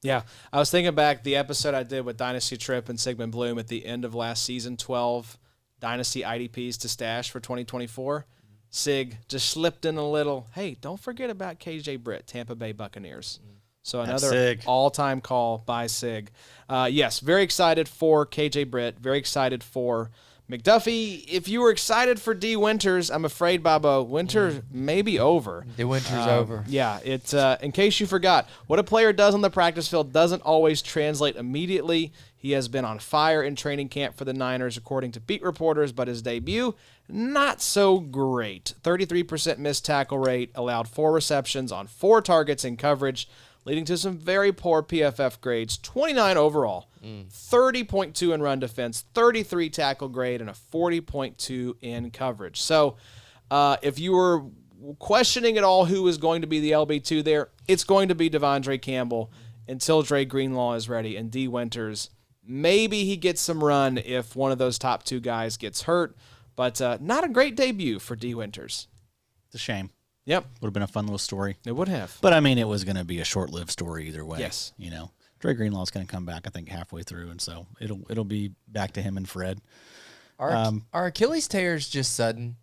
Speaker 1: Yeah, I was thinking back the episode I did with Dynasty Trip and Sigmund Bloom at the end of last season, 12 Dynasty IDPs to stash for 2024. Sig just slipped in a little, hey, don't forget about KJ Britt, Tampa Bay Buccaneers. So another all-time call by Sig. Yes, very excited for KJ Britt, very excited for McDuffie. If you were excited for D. Winters, I'm afraid, Bobo, winter may be over.
Speaker 3: D. Winters over.
Speaker 1: Yeah, it's in case you forgot, what a player does on the practice field doesn't always translate immediately. He has been on fire in training camp for the Niners, according to beat reporters, but his debut, not so great. 33% missed tackle rate, allowed 4 receptions on 4 targets in coverage, leading to some very poor PFF grades, 29 overall, 30.2 in run defense, 33 tackle grade, and a 40.2 in coverage. So if you were questioning at all who is going to be the LB2 there, it's going to be Devondre Campbell until Dre Greenlaw is ready, and D. Winters, maybe he gets some run if one of those top 2 guys gets hurt, but not a great debut for D. Winters.
Speaker 2: It's a shame.
Speaker 1: Yep.
Speaker 2: Would have been a fun little story.
Speaker 1: It would have.
Speaker 2: But, I mean, it was going to be a short-lived story either way.
Speaker 1: Yes.
Speaker 2: Dre Greenlaw's going to come back, I think, halfway through, and so it'll be back to him and Fred.
Speaker 3: Are Achilles tears just sudden?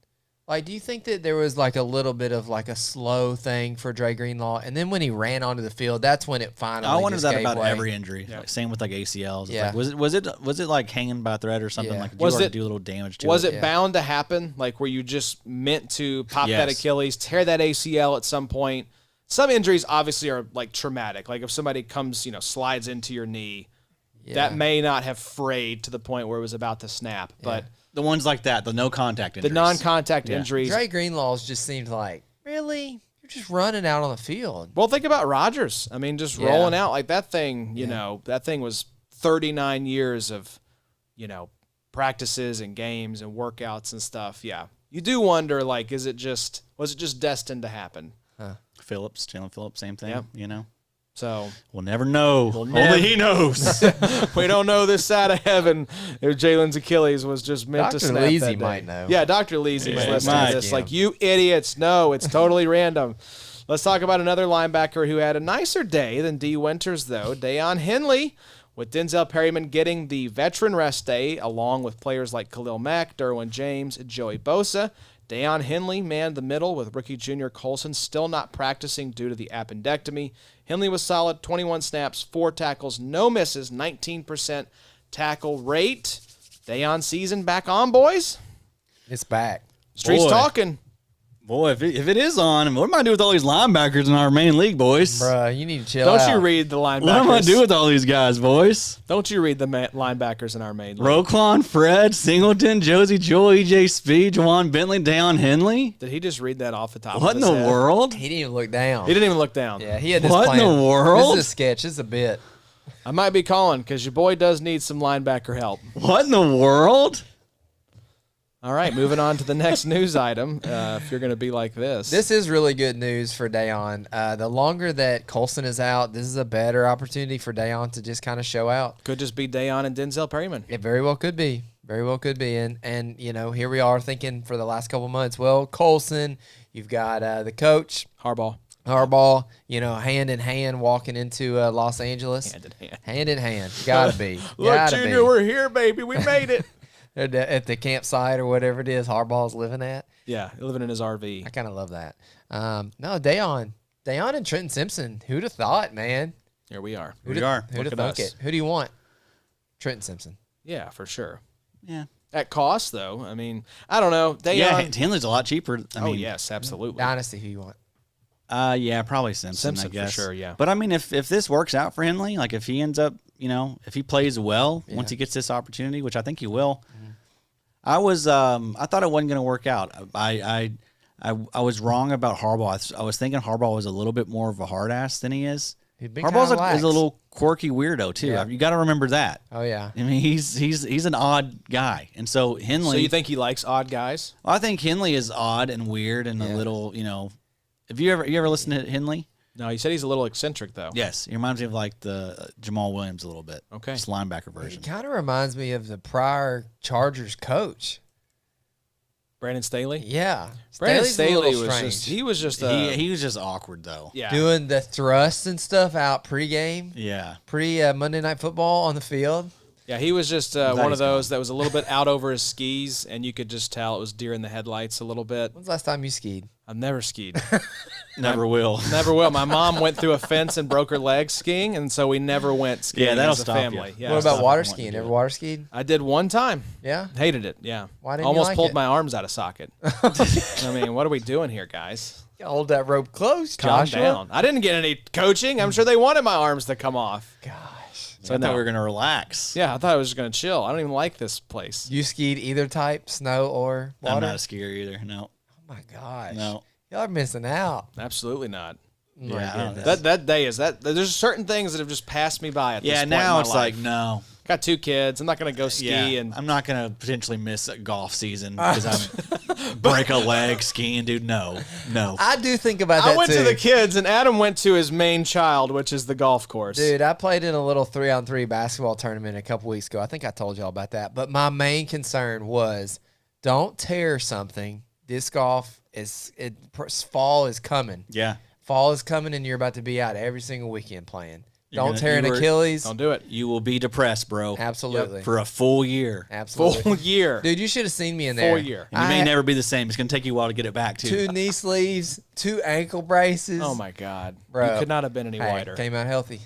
Speaker 3: Like, do you think that there was like a little bit of like a slow thing for Dre Greenlaw, and then when he ran onto the field, that's when it finally?
Speaker 2: I wonder
Speaker 3: just
Speaker 2: that
Speaker 3: gave
Speaker 2: about
Speaker 3: way?
Speaker 2: every injury.
Speaker 1: Yeah.
Speaker 2: Like, same with like ACLs. It's
Speaker 3: Yeah.
Speaker 2: like, was it like hanging by a thread or something?
Speaker 3: Yeah.
Speaker 2: Like, did
Speaker 1: Was
Speaker 2: you
Speaker 1: it-
Speaker 2: do a little damage to it?
Speaker 1: Was it
Speaker 3: Yeah.
Speaker 1: bound to happen? Like, were you just meant to pop that
Speaker 2: Yes.
Speaker 1: Achilles, tear that ACL at some point? Some injuries obviously are like traumatic. Like if somebody comes, slides into your knee, that may not have frayed to the point where it was about to snap. But
Speaker 2: the ones like that, the no contact injuries.
Speaker 1: the non-contact
Speaker 2: Yeah.
Speaker 1: injuries.
Speaker 3: Dre Greenlaw's just seemed like, really? You're just running out on the field.
Speaker 1: Well, think about Rodgers. I mean, just
Speaker 3: Yeah.
Speaker 1: rolling out like that thing. That thing was 39 years of, practices and games and workouts and stuff. Yeah, you do wonder, like, was it just destined to happen?
Speaker 2: Jaelan Phillips, same thing.
Speaker 1: Yep. So
Speaker 2: We'll never know.
Speaker 1: never-
Speaker 2: Only he knows.
Speaker 1: we don't know this side of heaven if Jalen's Achilles was just meant to
Speaker 3: Dr.
Speaker 1: snap
Speaker 3: Leasy
Speaker 1: that day.
Speaker 3: might know.
Speaker 1: Yeah, Dr. Leasy's
Speaker 2: Yeah,
Speaker 1: listening
Speaker 2: might.
Speaker 1: to this. Like, you idiots. No, it's totally random. Let's talk about another linebacker who had a nicer day than D. Winters, though. Daiyan Henley, with Denzel Perryman getting the veteran rest day, along with players like Khalil Mack, Derwin James, and Joey Bosa. Daiyan Henley manned the middle with rookie junior Colson still not practicing due to the appendectomy. Henley was solid, 21 snaps, 4 tackles, no misses, 19% tackle rate. Daiyan season back on, boys.
Speaker 3: It's back.
Speaker 1: Streets
Speaker 2: Boy.
Speaker 1: talking.
Speaker 2: Boy, if it is on, what am I do with all these linebackers in our main league, boys?
Speaker 3: Bruh, you need to chill
Speaker 1: Don't
Speaker 3: out.
Speaker 1: you read the linebackers?
Speaker 2: What am I do with all these guys, boys?
Speaker 1: Don't you read the linebackers in our main league?
Speaker 2: Roquan, Fred, Singleton, Josie Joel, EJ Speed, Juwan Bentley, Daiyan Henley.
Speaker 1: Did he just read that off the top
Speaker 2: What
Speaker 1: of
Speaker 2: in
Speaker 1: his
Speaker 2: the
Speaker 1: head?
Speaker 2: world?
Speaker 3: He didn't even look down.
Speaker 1: He didn't even look down.
Speaker 3: Yeah, he had this
Speaker 2: What in
Speaker 3: plan.
Speaker 2: the world?
Speaker 3: This is a sketch. This is a bit.
Speaker 1: I might be calling because your boy does need some linebacker help.
Speaker 2: What in the world?
Speaker 1: All right, moving on to the next news item. If you're going to be like this.
Speaker 3: This is really good news for Daiyan. The longer that Colson is out, this is a better opportunity for Daiyan to just kind of show out.
Speaker 1: Could just be Daiyan and Denzel Perryman.
Speaker 3: It very well could be. Very well could be. And here we are thinking for the last couple months, well, Colson, you've got the coach,
Speaker 1: Harbaugh.
Speaker 3: hand in hand walking into Los Angeles.
Speaker 1: Hand in hand.
Speaker 3: Hand in hand. Gotta be.
Speaker 1: Look,
Speaker 3: Gotta
Speaker 1: Junior,
Speaker 3: be.
Speaker 1: we're here, baby. We made it.
Speaker 3: They're at the campsite or whatever it is Harbaugh's living at.
Speaker 1: Yeah, living in his RV.
Speaker 3: I kind of love that. No, Daiyan and Trenton Simpson. Who'd have thought, man?
Speaker 1: Here we are.
Speaker 3: Who'd
Speaker 2: We are.
Speaker 3: Who'd
Speaker 1: Look
Speaker 3: have
Speaker 1: at
Speaker 3: thunk
Speaker 1: us.
Speaker 3: it? Who do you want? Trenton Simpson.
Speaker 1: Yeah, for sure.
Speaker 2: Yeah.
Speaker 1: At cost, though. I mean, I don't know.
Speaker 2: Yeah, Henley's a lot cheaper. I mean,
Speaker 1: yes, absolutely.
Speaker 3: Dynasty, who you want?
Speaker 2: Yeah, probably Simpson, I guess.
Speaker 1: for sure, yeah.
Speaker 2: But I mean, if this works out for Henley, like if he ends up, if he plays well once he gets this opportunity, which I think he will, I thought it wasn't going to work out. I was wrong about Harbaugh. I was thinking Harbaugh was a little bit more of a hard ass than he is. Harbaugh's is a little quirky weirdo too.
Speaker 3: Yeah.
Speaker 2: You got to remember that.
Speaker 3: Oh yeah.
Speaker 2: I mean, he's an odd guy, and so Henley.
Speaker 1: So you think he likes odd guys?
Speaker 2: I think Henley is odd and weird and a little, Have you ever listened to Henley?
Speaker 1: No, he said he's a little eccentric, though.
Speaker 2: Yes, he reminds me of like the Jamal Williams a little bit.
Speaker 1: Okay,
Speaker 2: just linebacker
Speaker 3: It
Speaker 2: version.
Speaker 3: kind of reminds me of the prior Chargers coach.
Speaker 1: Brandon Staley.
Speaker 3: Yeah,
Speaker 1: Brandon
Speaker 3: Staley's a
Speaker 1: Staley
Speaker 3: little
Speaker 1: was
Speaker 3: strange.
Speaker 2: He was just awkward though.
Speaker 1: Yeah.
Speaker 3: Doing the thrusts and stuff out pregame,
Speaker 2: Yeah.
Speaker 3: Monday Night Football on the field.
Speaker 1: Yeah, he was just
Speaker 2: Glad
Speaker 1: one
Speaker 2: he's
Speaker 1: of those that was a little bit out over his skis, and you could just tell it was deer in the headlights a little bit.
Speaker 3: When's the last time you skied?
Speaker 1: I've never skied.
Speaker 2: Never will.
Speaker 1: Never will. My mom went through a fence and broke her leg skiing, and so we never went skiing
Speaker 2: Yeah, that'll
Speaker 1: as a
Speaker 2: stop you.
Speaker 1: family. Yeah.
Speaker 3: What about water
Speaker 2: from wanting
Speaker 3: skiing?
Speaker 2: to
Speaker 3: Ever
Speaker 2: do it.
Speaker 3: water skied?
Speaker 1: I did one time.
Speaker 3: Yeah.
Speaker 1: Hated it. Yeah.
Speaker 3: Why didn't you
Speaker 1: Almost
Speaker 3: like
Speaker 1: pulled
Speaker 3: it?
Speaker 1: my arms out of socket. I mean, what are we doing here, guys?
Speaker 3: You hold that rope close,
Speaker 1: Calm
Speaker 3: Joshua.
Speaker 1: down. I didn't get any coaching. I'm sure they wanted my arms to come off.
Speaker 3: Gosh.
Speaker 2: So I thought we were gonna relax.
Speaker 1: Yeah, I thought I was just going to chill. I don't even like this place.
Speaker 3: You skied either type, snow or water?
Speaker 2: I'm not a skier either. No.
Speaker 3: Oh my gosh.
Speaker 2: No.
Speaker 3: Y'all are missing out.
Speaker 1: Absolutely not.
Speaker 3: My
Speaker 2: Yeah, I don't
Speaker 3: goodness.
Speaker 1: That day is that. There's certain things that have just passed me by at this
Speaker 2: Yeah.
Speaker 1: point
Speaker 2: Now
Speaker 1: in
Speaker 2: it's
Speaker 1: my
Speaker 2: like
Speaker 1: life.
Speaker 2: no.
Speaker 1: Got 2 kids. I'm not going to go ski
Speaker 2: Yeah.
Speaker 1: and
Speaker 2: I'm not gonna potentially miss a golf season because I'm break a leg skiing, dude. No.
Speaker 3: I do think about that
Speaker 1: I went
Speaker 3: too.
Speaker 1: to the kids, and Adam went to his main child, which is the golf course.
Speaker 3: Dude, I played in a little 3-on-3 basketball tournament a couple weeks ago. I think I told y'all about that. But my main concern was don't tear something. Disc golf fall is coming.
Speaker 2: Yeah.
Speaker 3: Fall is coming, and you're about to be out every single weekend playing.
Speaker 2: You're
Speaker 3: Don't
Speaker 2: gonna-
Speaker 3: tear an
Speaker 2: you were-
Speaker 3: Achilles.
Speaker 1: Don't do it.
Speaker 2: You will be depressed, bro.
Speaker 3: Absolutely.
Speaker 2: For a full year.
Speaker 3: Absolutely.
Speaker 1: Full year.
Speaker 3: Dude, you should have seen me in there.
Speaker 1: Full year.
Speaker 2: And you may never be the same. It's gonna take you a while to get it back too.
Speaker 3: 2 knee sleeves, 2 ankle braces.
Speaker 1: Oh my God,
Speaker 3: Bro.
Speaker 1: you could not have been any
Speaker 3: Hey,
Speaker 1: whiter.
Speaker 3: came out healthy.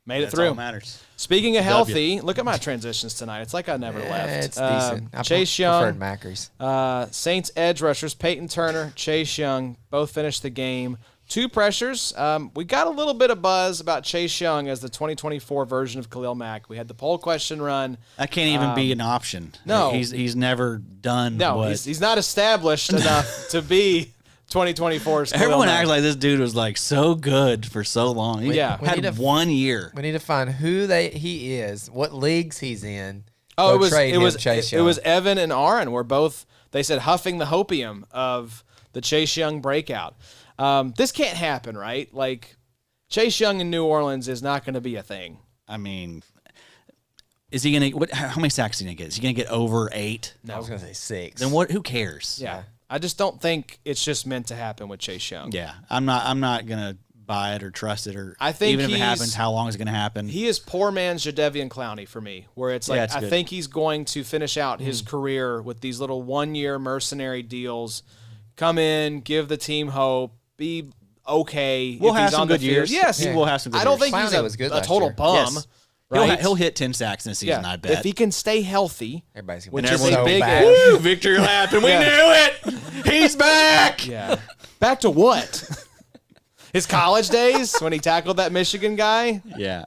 Speaker 1: Made it
Speaker 2: That's all
Speaker 1: through.
Speaker 2: that matters.
Speaker 1: Speaking of healthy, look at my transitions tonight. It's like I never left.
Speaker 3: It's decent. I
Speaker 1: Chase
Speaker 3: preferred
Speaker 1: Young,
Speaker 3: Macris.
Speaker 1: Saints edge rushers Peyton Turner, Chase Young both finished the game. 2 pressures. We got a little bit of buzz about Chase Young as the 2024 version of Khalil Mack. We had the poll question run.
Speaker 2: That can't even be an option.
Speaker 1: no.
Speaker 2: He's never done.
Speaker 1: No,
Speaker 2: what,
Speaker 1: he's not established enough to be 2024's Khalil
Speaker 2: everyone
Speaker 1: Mack.
Speaker 2: acts like this dude was like so good for so long. He
Speaker 1: Yeah.
Speaker 3: We need
Speaker 2: had
Speaker 3: to-
Speaker 2: 1 year.
Speaker 3: We need to find who he is, what leagues he's in.
Speaker 1: Oh,
Speaker 3: Go
Speaker 1: it
Speaker 3: trade him,
Speaker 1: was
Speaker 3: Chase
Speaker 1: it
Speaker 3: Young.
Speaker 1: was Evan and Aaron were both. They said huffing the hopium of the Chase Young breakout. This can't happen, right? Like Chase Young in New Orleans is not going to be a thing.
Speaker 2: I mean, is he gonna? How many sacks is he gonna get? Is he gonna get over 8?
Speaker 3: I was gonna say 6.
Speaker 2: Then what? Who cares?
Speaker 1: Yeah, I just don't think it's just meant to happen with Chase Young.
Speaker 2: Yeah. I'm not gonna buy it or trust it or.
Speaker 1: I think
Speaker 2: even if it
Speaker 1: he's-
Speaker 2: happens, how long is it gonna happen?
Speaker 1: He is poor man's Jadeveon Clowney for me, where it's like
Speaker 2: Yeah, it's
Speaker 1: I
Speaker 2: good.
Speaker 1: think he's going to finish out his career with these little 1-year mercenary deals. Come in, give the team hope, be okay.
Speaker 2: We'll
Speaker 1: if
Speaker 2: have
Speaker 1: he's
Speaker 2: some
Speaker 1: on the
Speaker 2: good
Speaker 1: field.
Speaker 2: years.
Speaker 1: Yes,
Speaker 2: He will have some good
Speaker 1: I don't
Speaker 2: years.
Speaker 1: think he's
Speaker 3: Clowney was good
Speaker 1: a
Speaker 3: last
Speaker 1: total
Speaker 3: year.
Speaker 1: bum.
Speaker 2: Yes.
Speaker 1: Right?
Speaker 2: He'll hit 10 sacks in a season. I bet.
Speaker 1: If he can stay healthy,
Speaker 3: Everybody's gonna
Speaker 1: which
Speaker 3: be
Speaker 1: is
Speaker 3: so
Speaker 1: a big
Speaker 3: bad.
Speaker 2: Woo, victory lap, and we
Speaker 1: Yeah.
Speaker 2: knew it. He's back.
Speaker 1: yeah. Back to what? His college days when he tackled that Michigan guy,
Speaker 2: Yeah.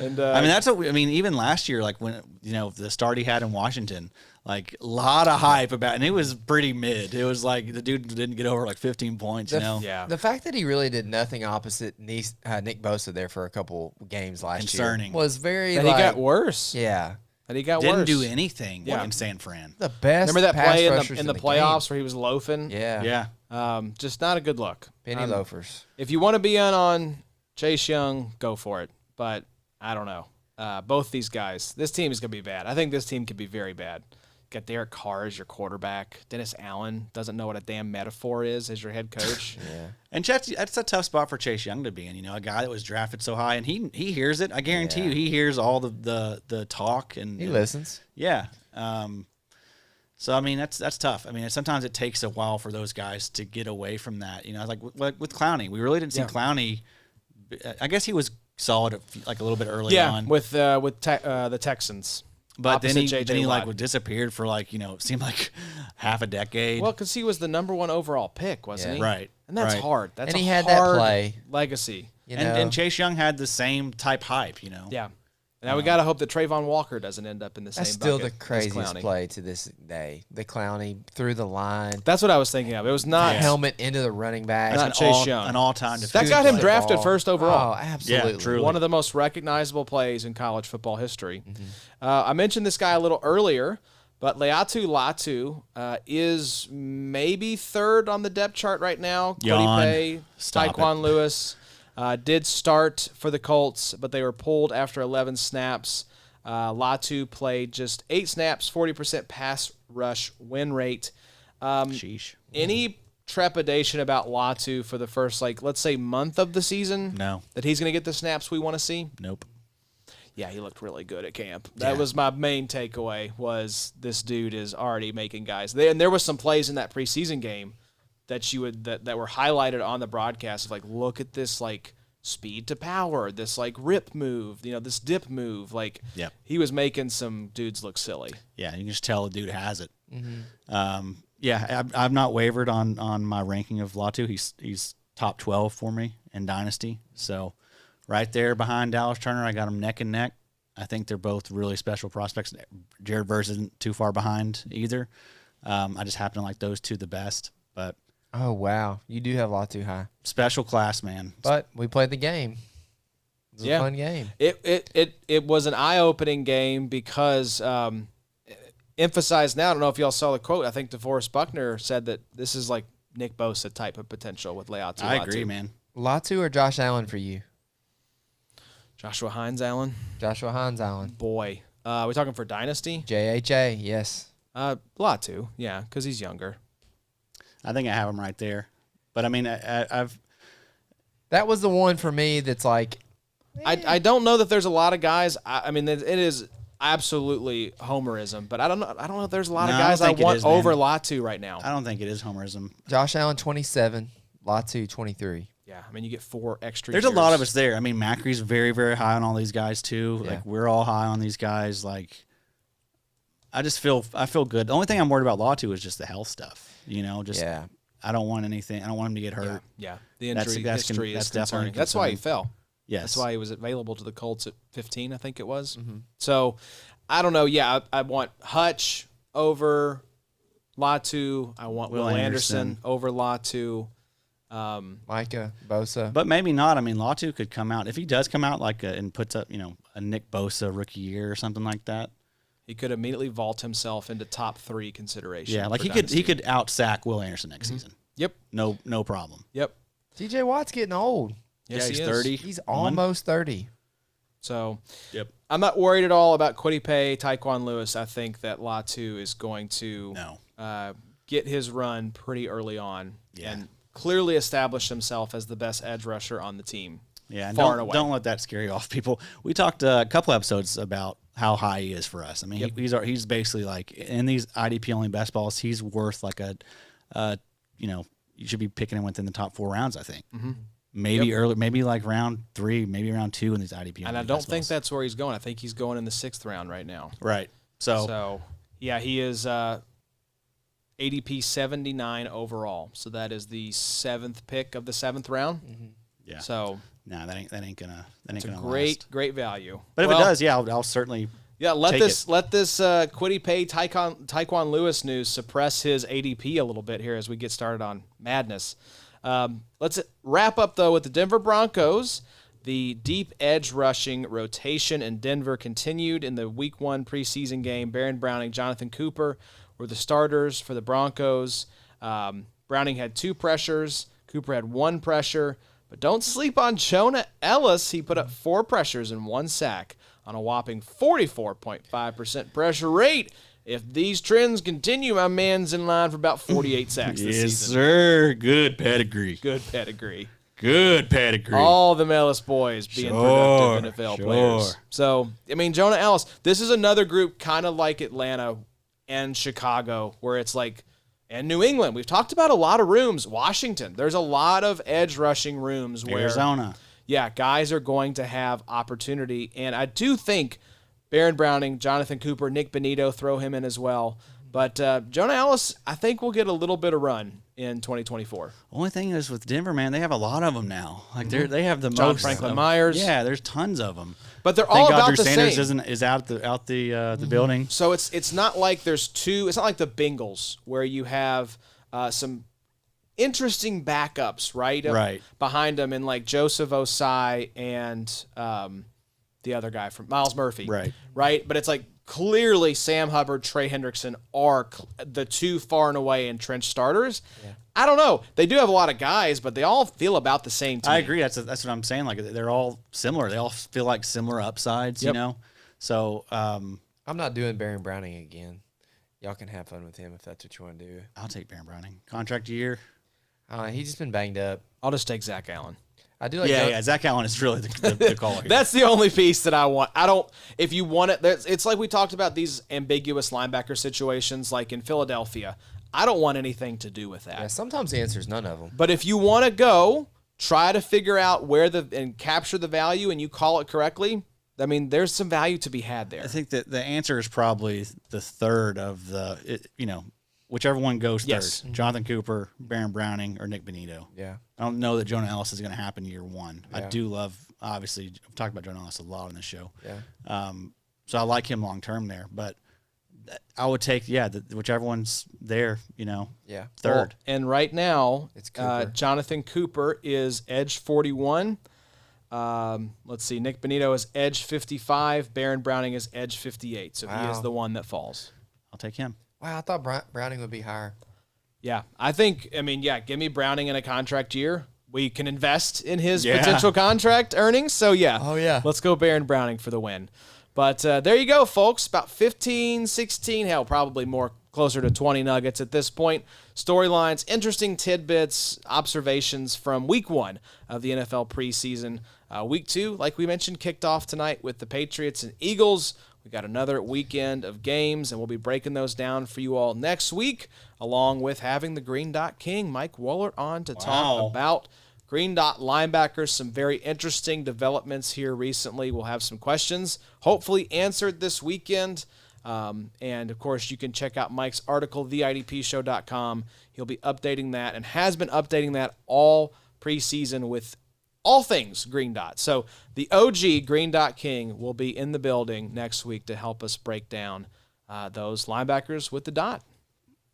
Speaker 1: and
Speaker 2: I mean, that's what I mean. Even last year, like when the start he had in Washington, like a lot of hype about, and it was pretty mid. It was like the dude didn't get over like 15 points.
Speaker 1: yeah.
Speaker 3: The fact that he really did nothing opposite Nick Bosa there for a couple games last
Speaker 2: Concerning.
Speaker 3: year was very
Speaker 1: that he got worse.
Speaker 3: Yeah,
Speaker 1: That he got
Speaker 2: didn't
Speaker 1: worse.
Speaker 2: do anything
Speaker 1: Yeah.
Speaker 2: in San Fran.
Speaker 3: the best.
Speaker 1: Remember that
Speaker 3: pass
Speaker 1: play
Speaker 3: rushers
Speaker 1: in the
Speaker 3: game.
Speaker 1: playoffs where he was loafing?
Speaker 3: Yeah,
Speaker 2: Yeah.
Speaker 1: Just not a good look.
Speaker 3: penny loafers.
Speaker 1: If you want to be in on Chase Young, go for it. But I don't know. Both these guys, this team is going to be bad. I think this team could be very bad. Got Derek Carr as your quarterback. Dennis Allen doesn't know what a damn metaphor is as your head coach.
Speaker 3: Yeah,
Speaker 2: And that's a tough spot for Chase Young to be in. A guy that was drafted so high, and he hears it. I guarantee you, he hears all the talk and
Speaker 3: he listens.
Speaker 2: Yeah. So I mean, that's tough. I mean, sometimes it takes a while for those guys to get away from that. Like with Clowney, we really didn't see Clowney. I guess he was solid like a little bit early
Speaker 1: Yeah,
Speaker 2: on.
Speaker 1: with the Texans.
Speaker 2: But then
Speaker 1: opposite
Speaker 2: he
Speaker 1: J.J.
Speaker 2: like
Speaker 1: Watt.
Speaker 2: disappeared for like, it seemed like half a decade.
Speaker 1: Well, because he was the number 1 overall pick, wasn't he?
Speaker 2: Right.
Speaker 1: And that's
Speaker 2: right.
Speaker 1: hard. That's
Speaker 3: And
Speaker 1: a
Speaker 3: he had that
Speaker 1: hard
Speaker 3: play.
Speaker 1: legacy.
Speaker 3: You know?
Speaker 2: And Chase Young had the same type hype,
Speaker 1: Yeah. Now we got to hope that Trayvon Walker doesn't end up in the same
Speaker 3: That's still the
Speaker 1: bucket as
Speaker 3: craziest
Speaker 1: Clowney.
Speaker 3: play to this day. The Clowney through the line,
Speaker 1: That's what I was thinking of. It was not.
Speaker 3: helmet into the running back.
Speaker 1: Not Chase Young.
Speaker 2: An all-time
Speaker 1: That
Speaker 2: defensive
Speaker 1: got him
Speaker 2: player.
Speaker 1: drafted
Speaker 3: Ball.
Speaker 1: first overall.
Speaker 3: Oh, absolutely.
Speaker 2: Yeah, truly.
Speaker 1: One of the most recognizable plays in college football history.
Speaker 3: Mm-hmm.
Speaker 1: I mentioned this guy a little earlier, but Latu is maybe third on the depth chart right now.
Speaker 2: Yawn.
Speaker 1: Pay,
Speaker 2: Stop
Speaker 1: Tyquan
Speaker 2: it.
Speaker 1: Lewis did start for the Colts, but they were pulled after 11 snaps. Latu played just 8 snaps, 40% pass rush win rate.
Speaker 2: Sheesh.
Speaker 1: Any trepidation about Latu for the first, let's say, month of the season?
Speaker 2: No.
Speaker 1: That he's going to get the snaps we want to see?
Speaker 2: Nope.
Speaker 1: Yeah, he looked really good at camp. That was my main takeaway, was this dude is already making guys. And there was some plays in that preseason game that that were highlighted on the broadcast of look at this speed to power, this rip move, this dip move.
Speaker 2: Yep.
Speaker 1: He was making some dudes look silly.
Speaker 2: Yeah, you can just tell the dude has it.
Speaker 3: Mm-hmm.
Speaker 2: I've not wavered on my ranking of Latu. He's top 12 for me in Dynasty. So right there behind Dallas Turner, I got him neck and neck. I think they're both really special prospects. Jared Verse isn't too far behind either. I just happen to like those two the best. But
Speaker 3: Oh, wow. You do have Latu high.
Speaker 2: special class, man.
Speaker 3: But we played the game. It was
Speaker 1: Yeah.
Speaker 3: a fun game.
Speaker 1: It was an eye-opening game because emphasized now, I don't know if y'all saw the quote, I think DeForest Buckner said that this is like Nick Bosa type of potential with Latu.
Speaker 2: I agree, man.
Speaker 3: Latu or Josh Allen for you?
Speaker 1: Joshua Hines Allen,
Speaker 3: Joshua Hines Allen.
Speaker 1: boy. We talking for Dynasty?
Speaker 3: JHA, yes.
Speaker 1: Latu, yeah, because he's younger.
Speaker 2: I think I have him right there. But I mean, I've
Speaker 3: That was the one for me that's like,
Speaker 1: I don't know that there's a lot of guys. I mean, it is absolutely homerism, but I don't know if there's a lot of
Speaker 2: No, I don't
Speaker 1: guys I
Speaker 2: think it
Speaker 1: want
Speaker 2: is, man.
Speaker 1: over Latu right now.
Speaker 2: I don't think it is homerism.
Speaker 3: Josh Allen 27, Latu 23.
Speaker 1: Yeah, I mean, you get 4 extra
Speaker 2: There's
Speaker 1: years.
Speaker 2: a lot of us there. I mean, Macri's very, very high on all these guys too.
Speaker 3: Yeah.
Speaker 2: Like we're all high on these guys. I feel good. The only thing I'm worried about Latu is just the health stuff.
Speaker 3: Yeah.
Speaker 2: I don't want anything. I don't want him to get hurt.
Speaker 1: Yeah, the
Speaker 2: That's-
Speaker 1: injury
Speaker 2: that's
Speaker 1: history
Speaker 2: that's
Speaker 1: is
Speaker 2: definitely
Speaker 1: concerning. That's why he
Speaker 2: concerning.
Speaker 1: fell.
Speaker 2: Yes.
Speaker 1: That's why he was available to the Colts at 15, I think it was.
Speaker 2: Mm-hmm.
Speaker 1: So, I don't know. Yeah, I want Hutch over Latu. I want Will Anderson
Speaker 2: Anderson.
Speaker 1: over Latu.
Speaker 3: Micah, Bosa.
Speaker 2: But maybe not. I mean, Latu could come out if he does come out and puts up, a Nick Bosa rookie year or something like that.
Speaker 1: He could immediately vault himself into top 3 consideration.
Speaker 2: Yeah, like
Speaker 1: for
Speaker 2: he
Speaker 1: Dynasty.
Speaker 2: could out sack Will Anderson next season.
Speaker 1: Yep.
Speaker 2: No problem.
Speaker 1: Yep.
Speaker 3: TJ Watt's getting old.
Speaker 1: Yes,
Speaker 2: yeah,
Speaker 1: he
Speaker 2: he's
Speaker 1: is.
Speaker 2: 30.
Speaker 3: He's almost 30.
Speaker 1: So,
Speaker 2: Yep.
Speaker 1: I'm not worried at all about Quiddy Tyquan Lewis. I think that Latu is going to get his run pretty early on and clearly establish himself as the best edge rusher on the team.
Speaker 2: Yeah, and
Speaker 1: far and away.
Speaker 2: don't let that scare you off, people. We talked a couple episodes about how high he is for us. I mean, he's basically like in these IDP only best balls, he's worth like you should be picking him within the top 4 rounds. I think maybe early, maybe like round 3, maybe round 2 in these IDP.
Speaker 1: And
Speaker 2: only
Speaker 1: I don't
Speaker 2: best
Speaker 1: think
Speaker 2: balls.
Speaker 1: that's where he's going. I think he's going in the 6th round right now.
Speaker 2: right. So
Speaker 1: So, yeah, he is ADP 79 overall. So that is the 7th pick of the 7th round.
Speaker 2: yeah,
Speaker 1: So
Speaker 2: no, that ain't gonna
Speaker 1: it's a
Speaker 2: last.
Speaker 1: great value.
Speaker 2: But if
Speaker 1: Well,
Speaker 2: it does, yeah, I'll certainly.
Speaker 1: Yeah, let
Speaker 2: take
Speaker 1: this
Speaker 2: it.
Speaker 1: Quiddy Tyquan Lewis news suppress his ADP a little bit here as we get started on madness. Let's wrap up though with the Denver Broncos. The deep edge rushing rotation in Denver continued in the Week 1 preseason game. Baron Browning, Jonathan Cooper were the starters for the Broncos. Browning had 2 pressures. Cooper had 1 pressure. But don't sleep on Jonah Ellis. He put up 4 pressures and 1 sack on a whopping 44.5% pressure rate. If these trends continue, my man's in line for about 48 sacks this season.
Speaker 2: sir. Good pedigree.
Speaker 1: Good pedigree.
Speaker 2: Good pedigree.
Speaker 1: All the Ellis boys being productive NFL
Speaker 2: sure.
Speaker 1: players. So, I mean, Jonah Ellis, this is another group kind of like Atlanta and Chicago where it's like, and New England. We've talked about a lot of rooms. Washington, there's a lot of edge rushing rooms where
Speaker 2: Arizona.
Speaker 1: yeah, guys are going to have opportunity. And I do think Baron Browning, Jonathan Cooper, Nick Benito, throw him in as well. But Jonah Ellis, I think, will get a little bit of run in 2024.
Speaker 2: Only thing is with Denver, man, they have a lot of them now. Like they have the
Speaker 1: John
Speaker 2: most.
Speaker 1: Franklin Myers.
Speaker 2: Yeah, there's tons of them.
Speaker 1: But they're all
Speaker 2: Thank God
Speaker 1: about
Speaker 2: Drew
Speaker 1: the
Speaker 2: Sanders
Speaker 1: same.
Speaker 2: is out the building.
Speaker 1: So it's not like there's two. It's not like the Bengals where you have some interesting backups right behind them, in like Joseph Osai and the other guy from Miles Murphy. Right. But it's like clearly Sam Hubbard, Trey Hendrickson are the two far and away entrenched starters. Yeah. I don't know. They do have a lot of guys, but they all feel about the same to me.
Speaker 2: I agree. That's what I'm saying. Like they're all similar. They all feel like similar upsides, you know? So
Speaker 3: I'm not doing Baron Browning again. Y'all can have fun with him if that's what you want to do.
Speaker 2: I'll take Baron Browning. Contract year.
Speaker 3: He's just been banged up.
Speaker 1: I'll just take Zach Allen.
Speaker 3: I do like
Speaker 2: Zach Allen is really the call here.
Speaker 1: That's the only piece that I want. I don't. If you want it, it's like we talked about these ambiguous linebacker situations, like in Philadelphia. I don't want anything to do with that.
Speaker 3: Yeah, sometimes the answer is none of them.
Speaker 1: But if you want to go, try to figure out where and capture the value, and you call it correctly. I mean, there's some value to be had there.
Speaker 2: I think that the answer is probably the third of whichever one goes third.
Speaker 1: Yes.
Speaker 2: Jonathan Cooper, Baron Browning, or Nick Benito.
Speaker 3: Yeah.
Speaker 2: I don't know that Jonah Ellis is going to happen year one.
Speaker 3: Yeah.
Speaker 2: I do love, obviously, I've talked about Jonah Ellis a lot on this show.
Speaker 3: Yeah.
Speaker 2: So I like him long term there. But I would take, whichever one's there,
Speaker 3: Yeah.
Speaker 2: third.
Speaker 1: Well, and right now,
Speaker 3: It's Cooper.
Speaker 1: Jonathan Cooper is edge 41. Let's see. Nick Benito is edge 55. Baron Browning is edge 58. So he is
Speaker 3: Wow.
Speaker 1: the one that falls.
Speaker 2: I'll take him.
Speaker 3: Wow, I thought Browning would be higher.
Speaker 1: Yeah, give me Browning in a contract year. We can invest in his potential contract earnings. So, let's go Baron Browning for the win. But there you go, folks. About 15, 16, hell, probably more closer to 20 nuggets at this point. Storylines, interesting tidbits, observations from week 1 of the NFL preseason. Week 2, like we mentioned, kicked off tonight with the Patriots and Eagles. We got another weekend of games, and we'll be breaking those down for you all next week, along with having the Green Dot King, Mike Wohlert, on to talk about Green Dot linebackers. Some very interesting developments here recently. We'll have some questions, hopefully answered this weekend. And, of course, you can check out Mike's article, theidpshow.com. He'll be updating that and has been updating that all preseason with all things Green Dot. So the OG Green Dot King will be in the building next week to help us break down those linebackers with the dot.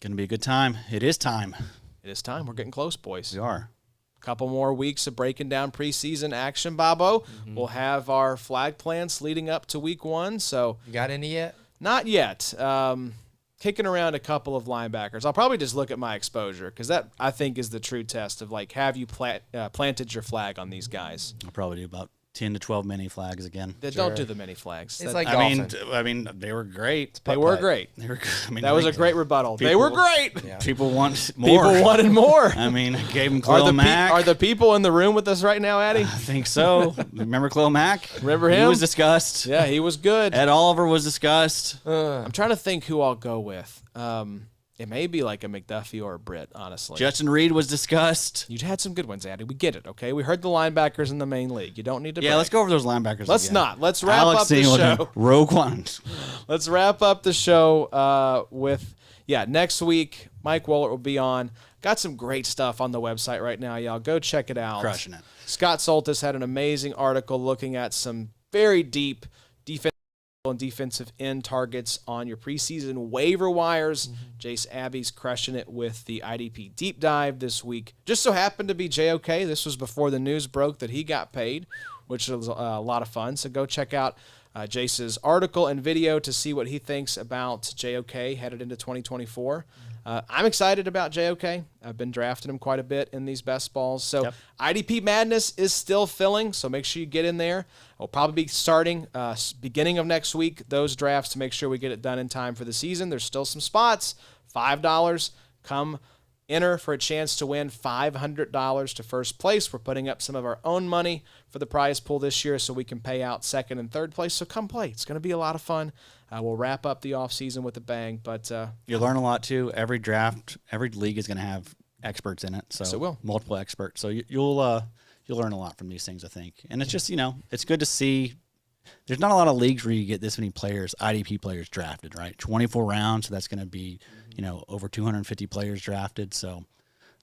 Speaker 2: Going to be a good time. It is time.
Speaker 1: It is time. We're getting close, boys.
Speaker 2: We are.
Speaker 1: A couple more weeks of breaking down preseason action, Bobo. We'll have our flag plants leading up to week 1. So
Speaker 3: You got any yet?
Speaker 1: not yet. Kicking around a couple of linebackers. I'll probably just look at my exposure because that, I think, is the true test of, like, have you planted your flag on these guys?
Speaker 2: I'll probably do about 10 to 12 mini flags again.
Speaker 1: Don't do the mini flags.
Speaker 3: It's
Speaker 1: That-
Speaker 3: like
Speaker 2: I mean, they were great.
Speaker 1: they were great.
Speaker 2: They were.
Speaker 1: That was a great rebuttal. They were great.
Speaker 3: Yeah.
Speaker 2: People want more.
Speaker 1: People wanted more.
Speaker 2: I mean, I gave them
Speaker 1: Are
Speaker 2: Khalil Mack.
Speaker 1: are the people in the room with us right now, Addy?
Speaker 2: I think so. Remember Khalil Mack?
Speaker 1: Remember
Speaker 2: He
Speaker 1: him?
Speaker 2: was discussed.
Speaker 1: Yeah, he was good.
Speaker 2: Ed Oliver was discussed.
Speaker 1: I'm trying to think who I'll go with. It may be like a McDuffie or a Britt, honestly.
Speaker 2: Justin Reed was discussed.
Speaker 1: You had some good ones, Addy. We get it, okay? We heard the linebackers in the main league. You don't need to
Speaker 2: Yeah,
Speaker 1: brag.
Speaker 2: let's go over those linebackers.
Speaker 1: Let's
Speaker 2: again.
Speaker 1: not. Let's wrap
Speaker 2: Alex
Speaker 1: up the
Speaker 2: Singleton,
Speaker 1: show.
Speaker 2: Rogue One.
Speaker 1: Let's wrap up the show with, next week, Mike Wohlert will be on. Got some great stuff on the website right now, y'all. Go check it out.
Speaker 2: Crushing it.
Speaker 1: Scott Soltis had an amazing article looking at some very deep defensive and defensive end targets on your preseason waiver wires. Jace Abbey's crushing it with the IDP deep dive this week. Just so happened to be JOK. This was before the news broke that he got paid, which was a lot of fun. So go check out Jace's article and video to see what he thinks about JOK headed into 2024. I'm excited about JOK. I've been drafting him quite a bit in these best balls. So IDP Madness is still filling, so make sure you get in there. I'll probably be starting beginning of next week, those drafts, to make sure we get it done in time for the season. There's still some spots, $5. Come enter for a chance to win $500 to first place. We're putting up some of our own money for the prize pool this year so we can pay out second and third place. So come play. It's going to be a lot of fun. We'll wrap up the offseason with a bang. But
Speaker 2: You learn a lot, too. Every draft, every league is going to have experts in it. So
Speaker 1: it will.
Speaker 2: Multiple experts. So you'll learn a lot from these things, I think. And it's just, it's good to see there's not a lot of leagues where you get this many players, IDP players drafted, right? 24 rounds, so that's going to be, over 250 players drafted. So,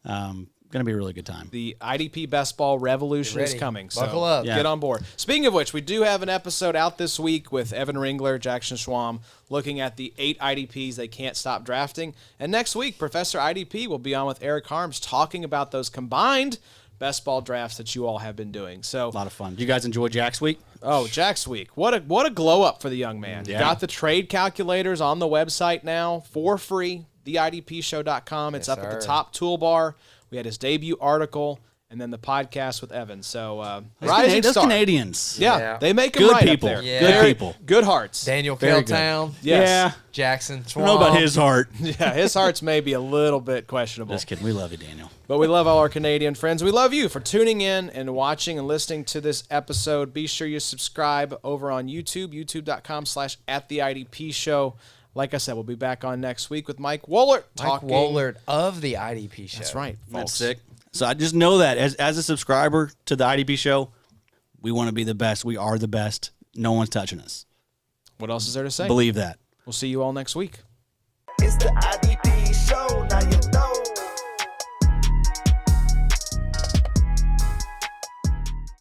Speaker 2: going to be a really good time.
Speaker 1: The IDP best ball revolution is coming.
Speaker 3: Buckle
Speaker 1: so
Speaker 3: up.
Speaker 1: Get on board. Speaking of which, we do have an episode out this week with Evan Ringler, Jackson Schwam, looking at the 8 IDPs they can't stop drafting. And next week, Professor IDP will be on with Eric Harms talking about those combined best ball drafts that you all have been doing. So
Speaker 2: A lot of fun. Do you guys enjoy Jack's week?
Speaker 1: Oh, Jack's week. What a glow up for the young man.
Speaker 2: Yeah.
Speaker 1: Got the trade calculators on the website now for free, theidpshow.com. It's up at the top toolbar. We had his debut article and then the podcast with Evan. So, rising
Speaker 2: Those
Speaker 1: star.
Speaker 2: Canadians.
Speaker 1: Yeah, they make them
Speaker 2: Good
Speaker 1: right
Speaker 2: people.
Speaker 1: up there.
Speaker 3: Yeah.
Speaker 2: Good
Speaker 1: Very
Speaker 2: people.
Speaker 1: Good hearts.
Speaker 3: Daniel
Speaker 2: Very good.
Speaker 3: Kelltown,
Speaker 1: Yes.
Speaker 2: Yeah.
Speaker 3: Jackson
Speaker 2: I don't know about his heart.
Speaker 1: Yeah, his heart's maybe a little bit questionable.
Speaker 2: Just kidding. We love you, Daniel.
Speaker 1: But we love all our Canadian friends. We love you for tuning in and watching and listening to this episode. Be sure you subscribe over on YouTube, youtube.com/@theidpshow. Like I said, we'll be back on next week with Mike Wohlert.
Speaker 3: Mike Wohlert of the IDP show.
Speaker 1: That's right,
Speaker 2: That's
Speaker 1: folks.
Speaker 2: sick. So I just know that as a subscriber to the IDP show, we want to be the best. We are the best. No one's touching us.
Speaker 1: What else is there to say?
Speaker 2: Believe that.
Speaker 1: We'll see you all next week.
Speaker 4: It's the IDP show. Now you